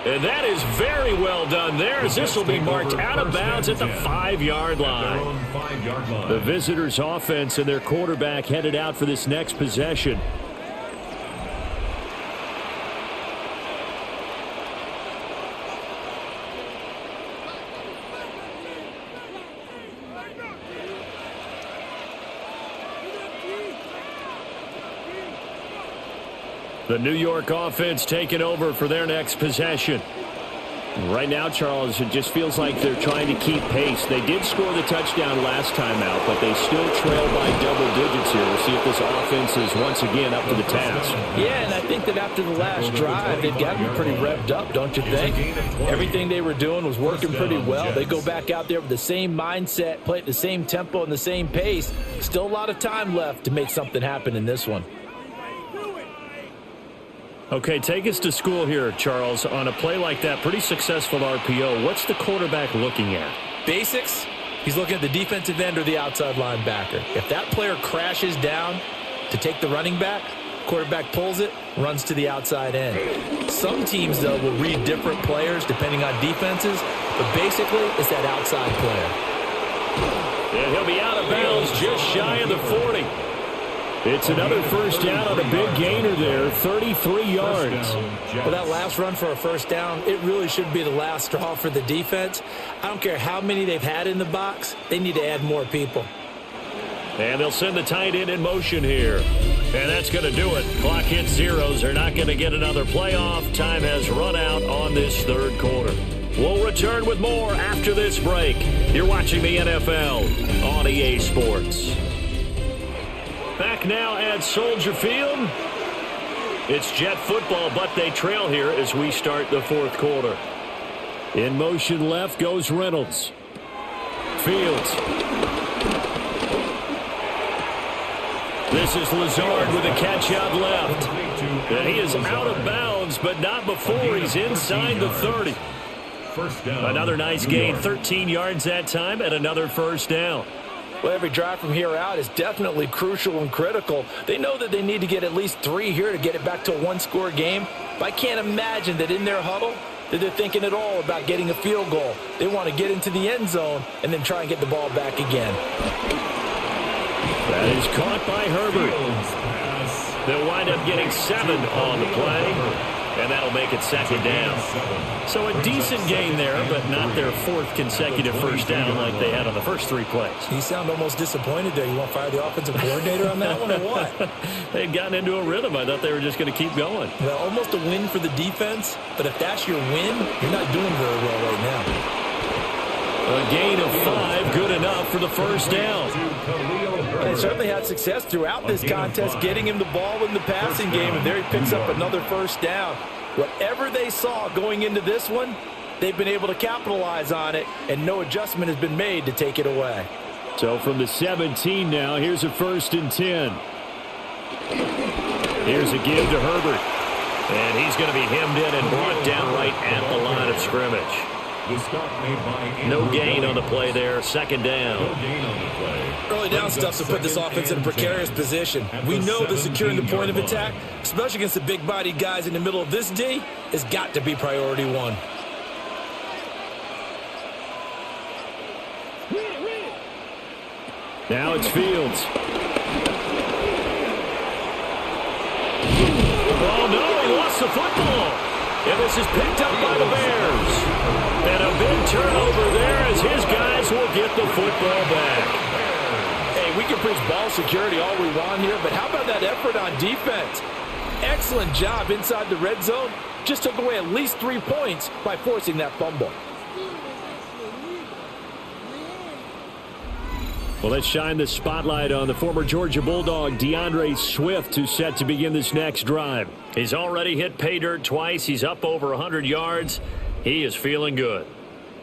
And that is very well done there, as this will be marked out of bounds at the 5-yard line. The visitors' offense and their quarterback headed out for this next possession. The New York offense taking over for their next possession. Right now, Charles, it just feels like they're trying to keep pace. They did score the touchdown last time out, but they still trail by double digits here. We'll see if this offense is once again up to the task. Yeah, and I think that after the last drive, they've got to be pretty revved up, don't you think? Everything they were doing was working pretty well. They go back out there with the same mindset, play at the same tempo and the same pace. Still a lot of time left to make something happen in this one. Okay, take us to school here, Charles. On a play like that, pretty successful RPO, what's the quarterback looking at? Basics, he's looking at the defensive end or the outside linebacker. If that player crashes down to take the running back, quarterback pulls it, runs to the outside end. Some teams, though, will read different players depending on defenses, but basically it's that outside player. And he'll be out of bounds just shy of the 40. It's another first down on a big gainer there, 33 yards. Well, that last run for a first down, it really should be the last straw for the defense. I don't care how many they've had in the box. They need to add more people. And they'll send the tight end in motion here. And that's going to do it. Clock hits zeros. They're not going to get another playoff. Time has run out on this 3rd quarter. We'll return with more after this break. You're watching the NFL on EA Sports. Back now at Soldier Field. It's Jet football, but they trail here as we start the 4th quarter. In motion left goes Reynolds. Fields. This is Lazard with a catch out left. And he is out of bounds, but not before he's inside the 30. Another nice gain, 13 yards that time, and another first down. Well, every drive from here out is definitely crucial and critical. They know that they need to get at least 3 here to get it back to a 1-score game. But I can't imagine that in their huddle that they're thinking at all about getting a field goal. They want to get into the end zone and then try and get the ball back again. That is caught by Herbert. They'll wind up getting 7 on the play. And that'll make it 2nd down. So a decent gain there, but not their 4th consecutive first down like they had on the first 3 plays. You sound almost disappointed there. You want to fire the offensive coordinator on that one or what? They'd gotten into a rhythm. I thought they were just going to keep going. Well, almost a win for the defense, but if that's your win, you're not doing very well right now. A gain of 5, good enough for the first down. They certainly had success throughout this contest, getting him the ball in the passing game, and there he picks up another first down. Whatever they saw going into this one, they've been able to capitalize on it, and no adjustment has been made to take it away. So from the 17 now, here's a 1st and 10. Here's a give to Herbert. And he's going to be hemmed in and brought down right at the line of scrimmage. No gain on the play there, 2nd down. Early down stuff to put this offense in a precarious position. We know that securing the point of attack, especially against the big-bodied guys in the middle of this D, has got to be priority 1. Now it's Fields. the football. And this is picked up by the Bears. And a big turnover there as his guys will get the football back. Hey, we can preach ball security all we want here, but how about that effort on defense? Excellent job inside the red zone. Just took away at least 3 points by forcing that fumble. Well, let's shine the spotlight on the former Georgia Bulldog, DeAndre Swift, who's set to begin this next drive. He's already hit pay dirt twice. He's up over 100 yards. He is feeling good.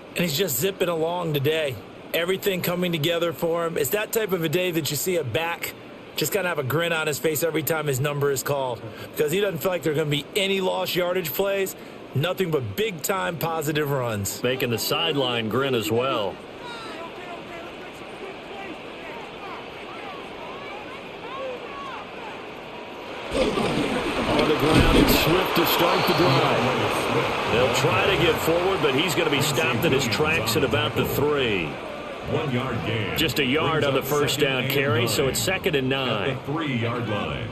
And he's just zipping along today. Everything coming together for him. It's that type of a day that you see a back just kind of have a grin on his face every time his number is called, because he doesn't feel like there are going to be any lost yardage plays, nothing but big-time positive runs. Making the sideline grin as well. On the ground, it's Swift to start the drive. They'll try to get forward, but he's going to be stopped in his tracks at about the 3. 1 yard gain. Just a yard on the first down carry, so it's 2nd and 9. At the 3-yard line.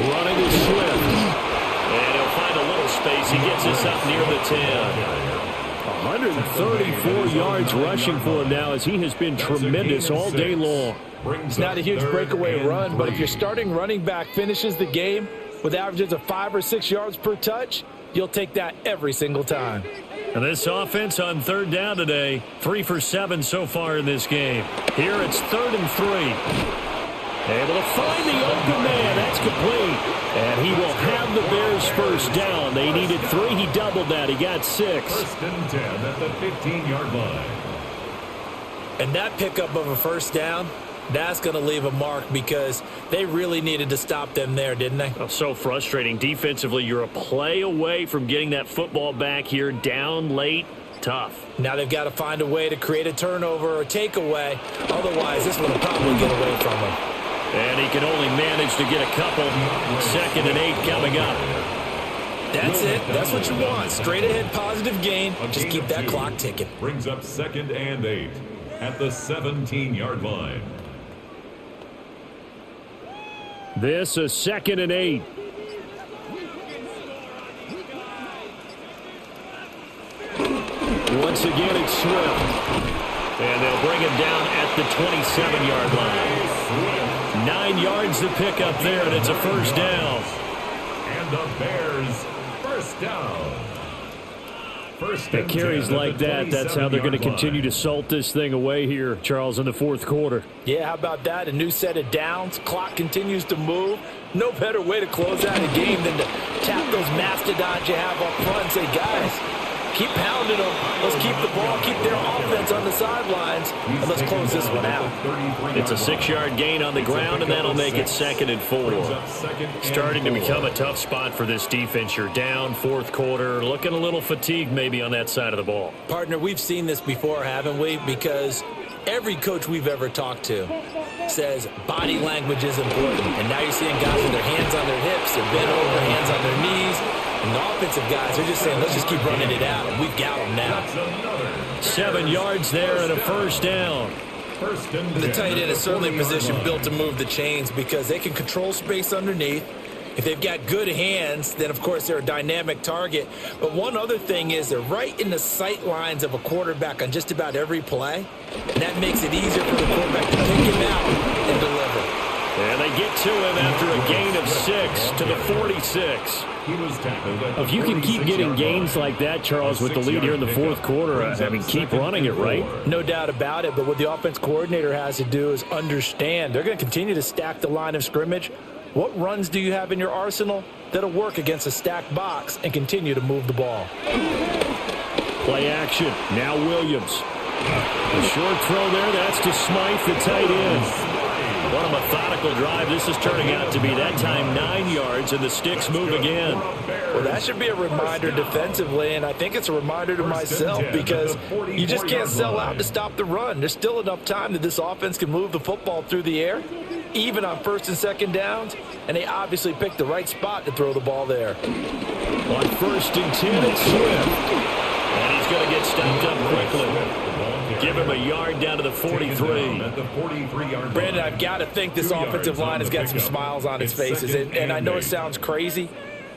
Running is Swift. And he'll find a little space. He gets us up near the 10. 134 yards rushing for him now, as he has been tremendous all day long. It's not a huge breakaway run, but if your starting running back finishes the game with averages of 5 or 6 yards per touch, you'll take that every single time. And this offense on 3rd down today, 3 for 7 so far in this game. Here it's 3rd and 3. Able to find the open man. That's complete. And he will have the Bears first down. They needed 3. He doubled that. He got 6. 1st and 10 at the 15-yard line. And that pickup of a first down, that's going to leave a mark, because they really needed to stop them there, didn't they? Oh, so frustrating. Defensively, you're a play away from getting that football back here. Down late. Tough. Now they've got to find a way to create a turnover or takeaway. Otherwise, this one will probably get away from them. And he can only manage to get a couple. 2nd and 8 coming up. That's it. That's what you want. Straight ahead positive gain. Just keep that clock ticking. Brings up 2nd and 8 at the 17-yard line. This is 2nd and 8. Once again, it's Swift. And they'll bring him down at the 27-yard line. 9 yards to pick up there, and it's a first down. And the Bears first down. It carries like that. That's how they're going to continue to salt this thing away here, Charles, in the 4th quarter. Yeah, how about that? A new set of downs. Clock continues to move. No better way to close out a game than to tap those mastodons you have up front and say, guys, keep pounding them. Let's keep the ball, keep their offense on the sidelines, and let's close this one out. It's a 6-yard gain on the ground, and that'll make it 2nd and 4. Starting to become a tough spot for this defense. You're down 4th quarter, looking a little fatigued maybe on that side of the ball. Partner, we've seen this before, haven't we? Because every coach we've ever talked to says body language is important. And now you're seeing guys with their hands on their hips, they're bent over, hands on their knees. And the offensive guys are just saying, let's just keep running it out. And we've got them now. 7 yards there and a first down. And the tight end is certainly a position built to move the chains, because they can control space underneath. If they've got good hands, then, of course, they're a dynamic target. But one other thing is they're right in the sight lines of a quarterback on just about every play. And that makes it easier for the quarterback to pick him out and deliver. And they get to him after a gain of 6 to the 46. If you can keep getting gains like that, Charles, with the lead here in the 4th quarter, I mean, keep running it, right? No doubt about it. But what the offense coordinator has to do is understand they're going to continue to stack the line of scrimmage. What runs do you have in your arsenal that'll work against a stacked box and continue to move the ball? Play action. Now Williams. A short throw there. That's to Smythe, the tight end. What a methodical drive this is turning out to be. That time 9 yards, and the sticks move again. Well, that should be a reminder defensively, and I think it's a reminder to myself, because you just can't sell out to stop the run. There's still enough time that this offense can move the football through the air, even on 1st and 2nd downs, and they obviously picked the right spot to throw the ball there. On 1st and 10, it's Swift. It's going to get stopped up quickly. Give him a yard down to the 43. Brandon, I've got to think this offensive line has got some smiles on its faces. And I know it sounds crazy,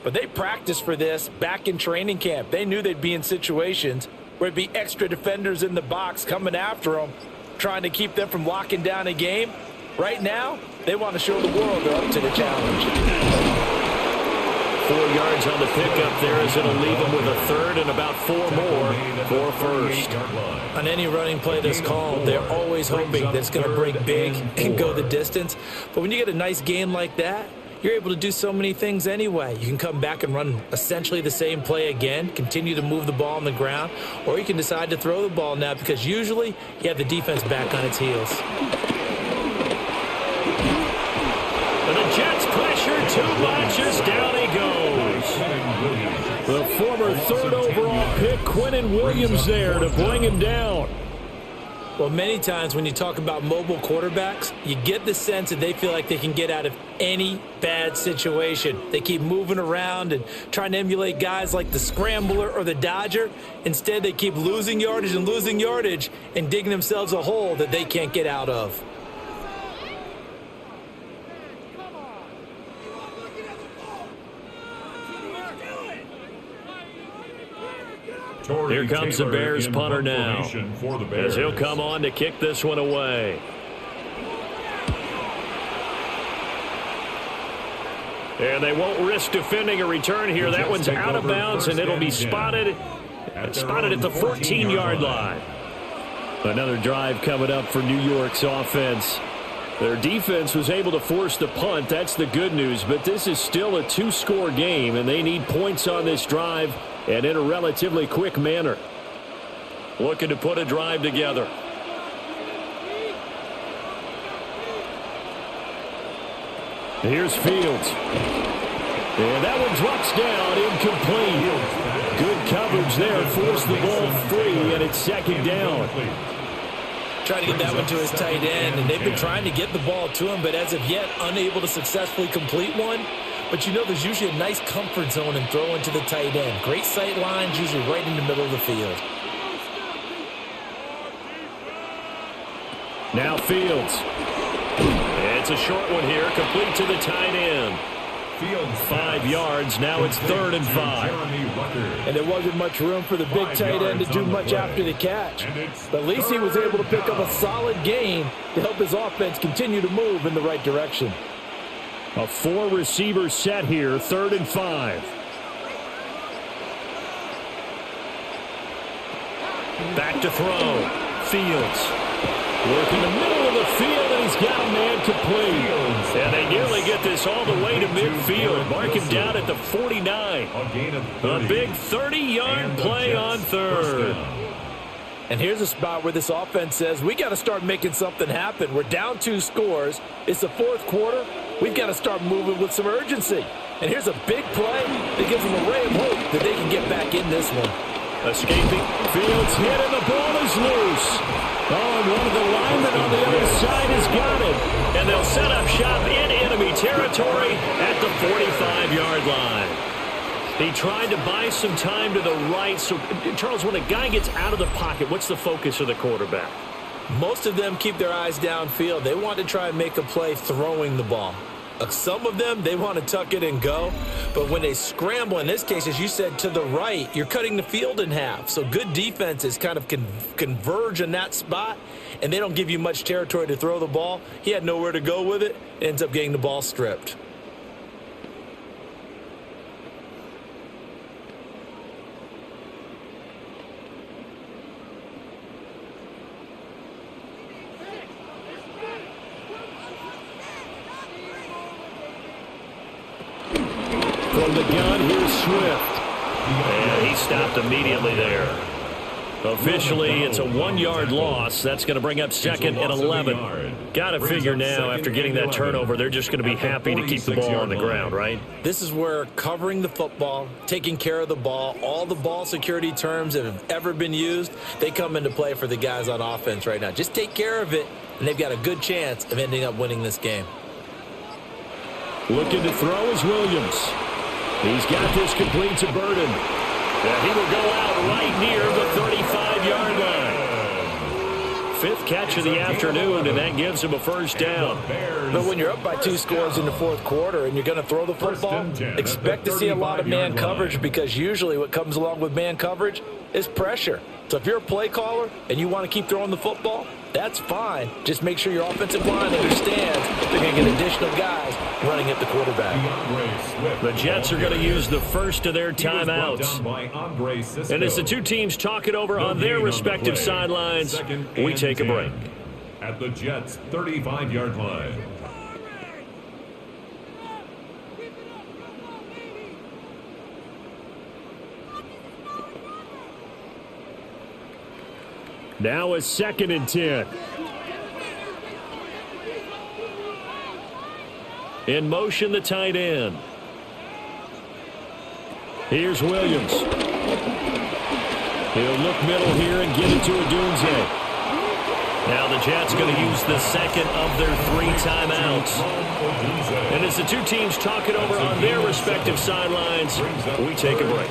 but they practiced for this back in training camp. They knew they'd be in situations where it'd be extra defenders in the box coming after them, trying to keep them from locking down a game. Right now, they want to show the world they're up to the challenge. 4 yards on the pickup there as it'll leave them with a third and about 4 more for first. On any running play that's called, they're always hoping that it's going to break big and go the distance. But when you get a nice gain like that, you're able to do so many things anyway. You can come back and run essentially the same play again, continue to move the ball on the ground, or you can decide to throw the ball now because usually you have the defense back on its heels. And the Jets pressure too much as down he goes. The former 3rd overall pick, Quinnen Williams, there to bring him down. Well, many times when you talk about mobile quarterbacks, you get the sense that they feel like they can get out of any bad situation. They keep moving around and trying to emulate guys like the Scrambler or the Dodger. Instead, they keep losing yardage and digging themselves a hole that they can't get out of. Here comes the Bears punter now, as he'll come on to kick this one away. And they won't risk defending a return here. That one's out of bounds, and it'll be spotted at the 14-yard line. Another drive coming up for New York's offense. Their defense was able to force the punt. That's the good news. But this is still a 2-score game, and they need points on this drive and in a relatively quick manner. Looking to put a drive together. Here's Fields. And that one drops down, incomplete. Good coverage there, forced the ball free, and it's 2nd down. Trying to get that one to his tight end, and they've been trying to get the ball to him, but as of yet, unable to successfully complete one. But you know there's usually a nice comfort zone in throwing to the tight end. Great sight lines, usually right in the middle of the field. Now Fields. It's a short one here, complete to the tight end. 5 yards, now it's 3rd and 5. And there wasn't much room for the big tight end to do much after the catch. But at least he was able to pick up a solid gain to help his offense continue to move in the right direction. A 4-receiver set here, 3rd and 5. Back to throw. Fields. Working the middle of the field, and he's got a man complete. And they nearly get this all the way to midfield. Mark him down at the 49. A big 30-yard play on 3rd. And here's a spot where this offense says, we got to start making something happen. We're down 2 scores. It's the 4th quarter. We've got to start moving with some urgency. And here's a big play that gives them a ray of hope that they can get back in this one. Escaping. Fields hit, and the ball is loose. Oh, and one of the linemen on the other side has got it. And they'll set up shop in enemy territory at the 45-yard line. He tried to buy some time to the right. So, Charles, when a guy gets out of the pocket, what's the focus of the quarterback? Most of them keep their eyes downfield. They want to try and make a play throwing the ball. Some of them, they want to tuck it and go. But when they scramble, in this case, as you said, to the right, you're cutting the field in half. So good defenses kind of converge in that spot, and they don't give you much territory to throw the ball. He had nowhere to go with it. Ends up getting the ball stripped. From the gun, here's Swift. And he stopped immediately there. Officially, it's a 1-yard loss. That's going to bring up 2nd and 11. Got to figure now, after getting that turnover, they're just going to be happy to keep the ball on the ground, right? This is where covering the football, taking care of the ball, all the ball security terms that have ever been used, they come into play for the guys on offense right now. Just take care of it, and they've got a good chance of ending up winning this game. Looking to throw is Williams. He's got this complete to Burden. And he will go out right near the 35-yard line. Fifth catch of the afternoon, and that gives him a first down. But when you're up by 2 scores in the fourth quarter and you're going to throw the football, expect to see a lot of man coverage, because usually what comes along with man coverage is pressure. So if you're a play caller and you want to keep throwing the football, that's fine. Just make sure your offensive line understands they're going to get additional guys running at the quarterback. The Jets are going to use the first of their timeouts. And as the two teams talk it over on their respective sidelines, we take a break. At the Jets' 35-yard line. Now a 2nd and 10. In motion, the tight end. Here's Williams. He'll look middle here and get it to Odunze. Now the Jets going to use the second of their 3 timeouts. And as the two teams talk it over on their respective sidelines, we take a break.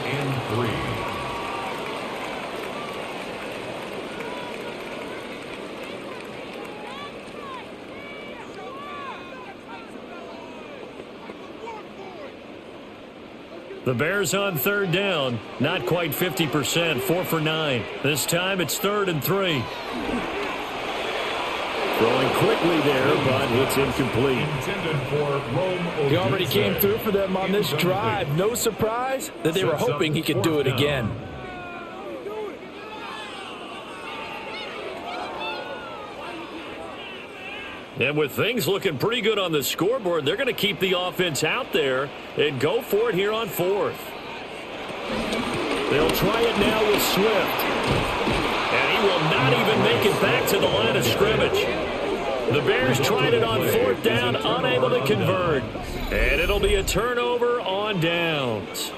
The Bears on 3rd down, not quite 50%, 4 for 9. This time it's 3rd and 3. Throwing quickly there, but it's incomplete. He already came through for them on this drive. No surprise that they were hoping he could do it again. And with things looking pretty good on the scoreboard, they're going to keep the offense out there and go for it here on 4th. They'll try it now with Swift. And he will not even make it back to the line of scrimmage. The Bears tried it on 4th down, unable to convert. And it'll be a turnover on downs.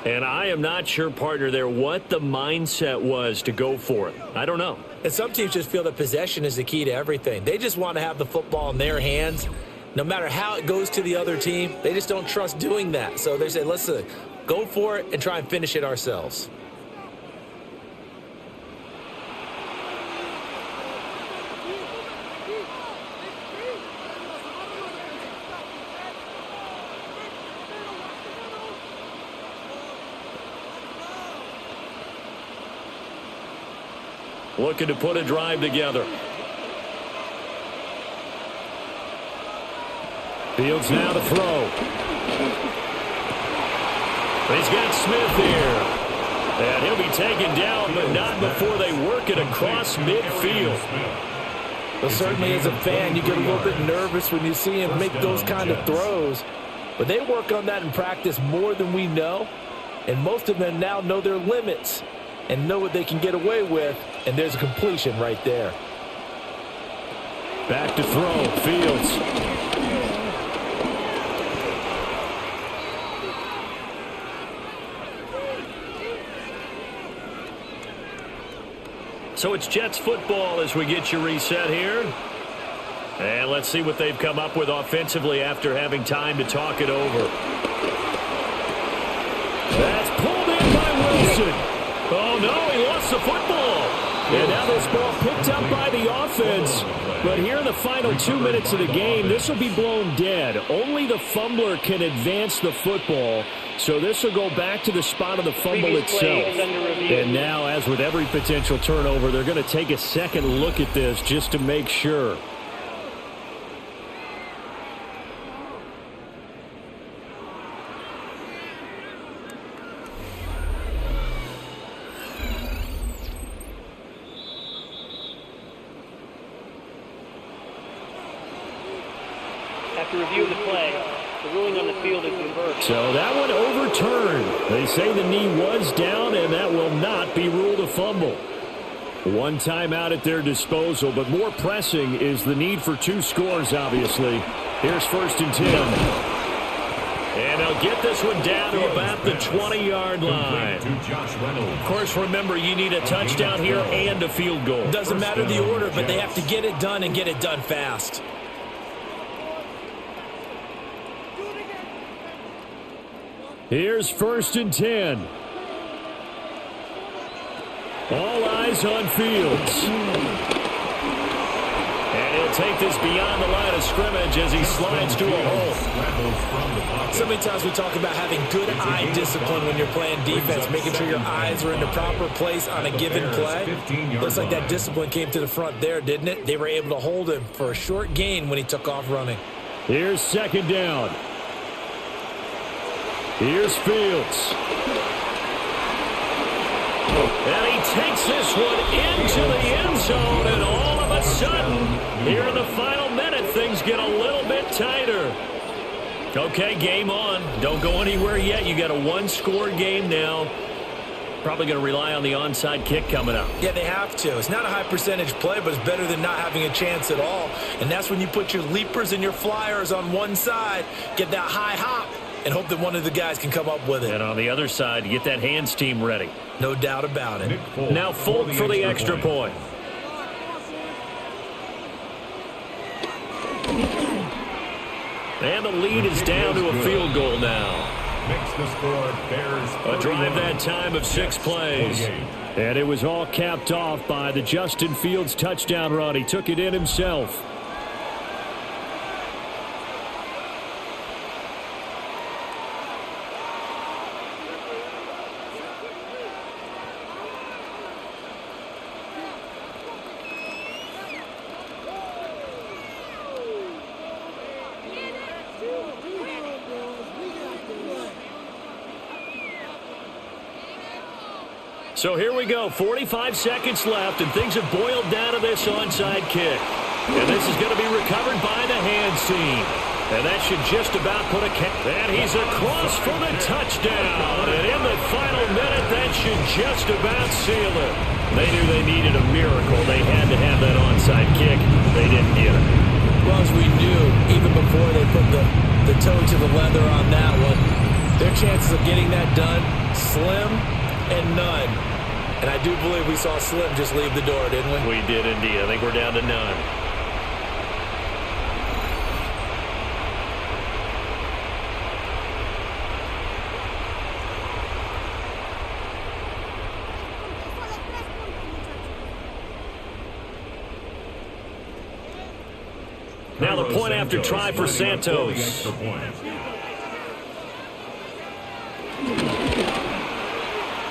And I am not sure, partner, there what the mindset was to go for it. I don't know. And some teams just feel that possession is the key to everything. They just want to have the football in their hands. No matter how it goes to the other team, they just don't trust doing that. So they say, listen, go for it and try and finish it ourselves. Looking to put a drive together. Fields now to throw. He's got Smith here. And he'll be taken down, but not before they work it across midfield. Well, certainly as a fan, you get a little bit nervous when you see him make those kind of throws. But they work on that in practice more than we know. And most of them now know their limits and know what they can get away with, and there's a completion right there. Back to throw, Fields. So it's Jets football as we get you reset here. And let's see what they've come up with offensively after having time to talk it over. That's pulled in by Wilson. Oh, no, he lost the football. And now this ball picked up by the offense. But here in the final 2 minutes of the game, this will be blown dead. Only the fumbler can advance the football. So this will go back to the spot of the fumble itself. And now, as with every potential turnover, they're going to take a second look at this just to make sure. After reviewing the play, the ruling on the field is reversed. So that one overturned. They say the knee was down, and that will not be ruled a fumble. One timeout at their disposal, but more pressing is the need for 2 scores, obviously. Here's 1st and 10. And they'll get this one down to about the 20-yard line. Of course, remember, you need a touchdown here and a field goal. Doesn't matter the order, but they have to get it done and get it done fast. Here's 1st and 10. All eyes on Fields. And he'll take this beyond the line of scrimmage as he slides to a hole. So many times we talk about having good eye discipline when you're playing defense, making sure your eyes are in the proper place on a given play. Looks like that discipline came to the front there, didn't it? They were able to hold him for a short gain when he took off running. Here's second down. Here's Fields. And he takes this one into the end zone, and all of a sudden, here in the final minute, things get a little bit tighter. Okay, game on. Don't go anywhere yet. You got a one-score game now. Probably going to rely on the onside kick coming up. Yeah, they have to. It's not a high-percentage play, but it's better than not having a chance at all. And that's when you put your leapers and your flyers on one side, get that high hop, and hope that one of the guys can come up with it. And on the other side, you get that hands team ready. No doubt about it. Now Folk for the extra point. And the lead is down to a field goal now. Makes the score Bears. A drive that time of 6 plays. And it was all capped off by the Justin Fields touchdown run. He took it in himself. So here we go, 45 seconds left, and things have boiled down to this onside kick. And this is going to be recovered by the hands team. And that should just about put a cap. And he's across for the touchdown. And in the final minute, that should just about seal it. They knew they needed a miracle. They had to have that onside kick. They didn't get it. Well, as we knew, even before they put the toe to the leather on that one, their chances of getting that done, slim and none. And I do believe we saw Slim just leave the door, didn't we? We did indeed. I think we're down to none. Now the point after try for Santos.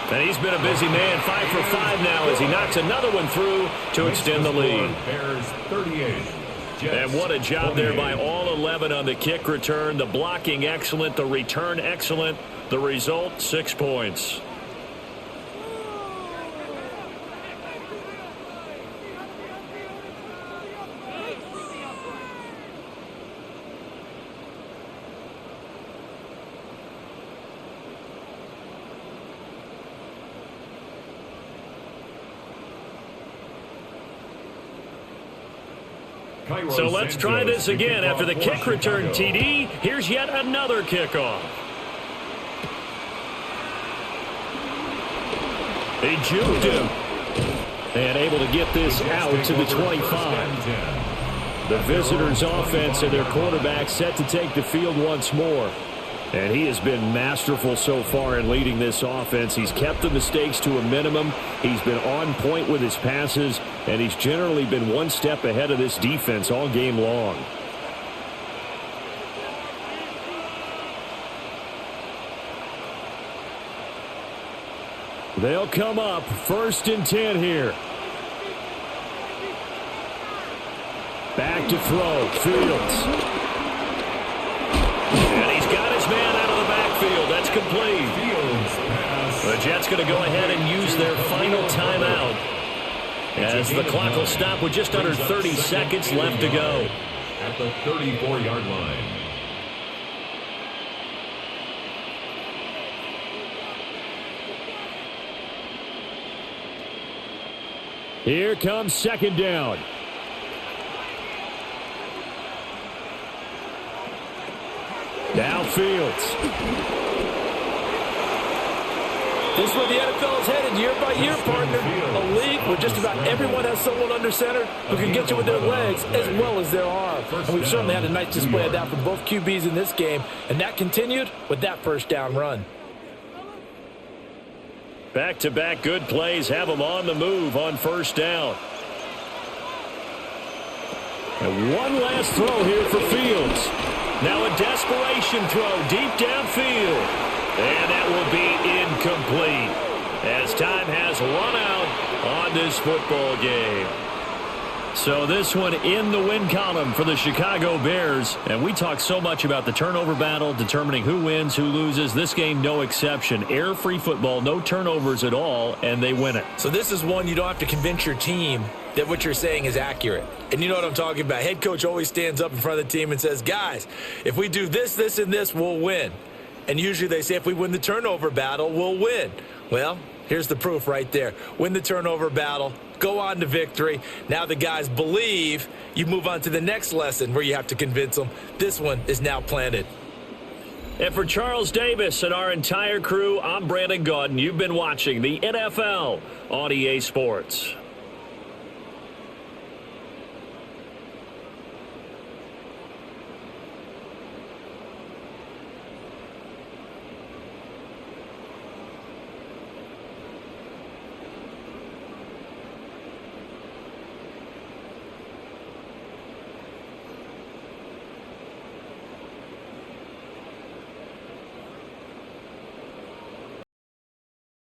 And he's been a busy man, 5 for 5 now as he knocks another one through to extend the lead. And what a job there by all 11 on the kick return. The blocking excellent, the return excellent. The result, 6 points. So let's try this again. After the kick return, TD, here's yet another kickoff. He juked him. And able to get this out to the 25. The visitors' offense and their quarterback set to take the field once more. And he has been masterful so far in leading this offense. He's kept the mistakes to a minimum. He's been on point with his passes, and he's generally been one step ahead of this defense all game long. They'll come up 1st and 10 here. Back to throw, Fields. And he's got his man out of the backfield. That's complete. The Jets going to go ahead and use their final timeout as the clock will stop with just under 30 seconds left to go. At the 34-yard line. Here comes second down. Now Fields. This is where the NFL is headed year by year, partner. A league where just about everyone has someone under center who can get you with their legs as well as their arm. And we've certainly had a nice display of that from both QBs in this game, and that continued with that first down run. Back-to-back good plays have them on the move on first down. And one last throw here for Fields. Now a desperation throw deep downfield. And that will be incomplete as time has run out on this football game. So this one in the win column for the Chicago Bears. And we talk so much about the turnover battle, determining who wins, who loses. This game, no exception. Error-free football, no turnovers at all, and they win it. So this is one you don't have to convince your team that what you're saying is accurate. And you know what I'm talking about. Head coach always stands up in front of the team and says, guys, if we do this, this, and this, we'll win. And usually they say if we win the turnover battle, we'll win. Well, here's the proof right there. Win the turnover battle. Go on to victory. Now the guys believe. You move on to the next lesson where you have to convince them. This one is now planted. And for Charles Davis and our entire crew, I'm Brandon Gaudin. You've been watching the NFL on EA Sports.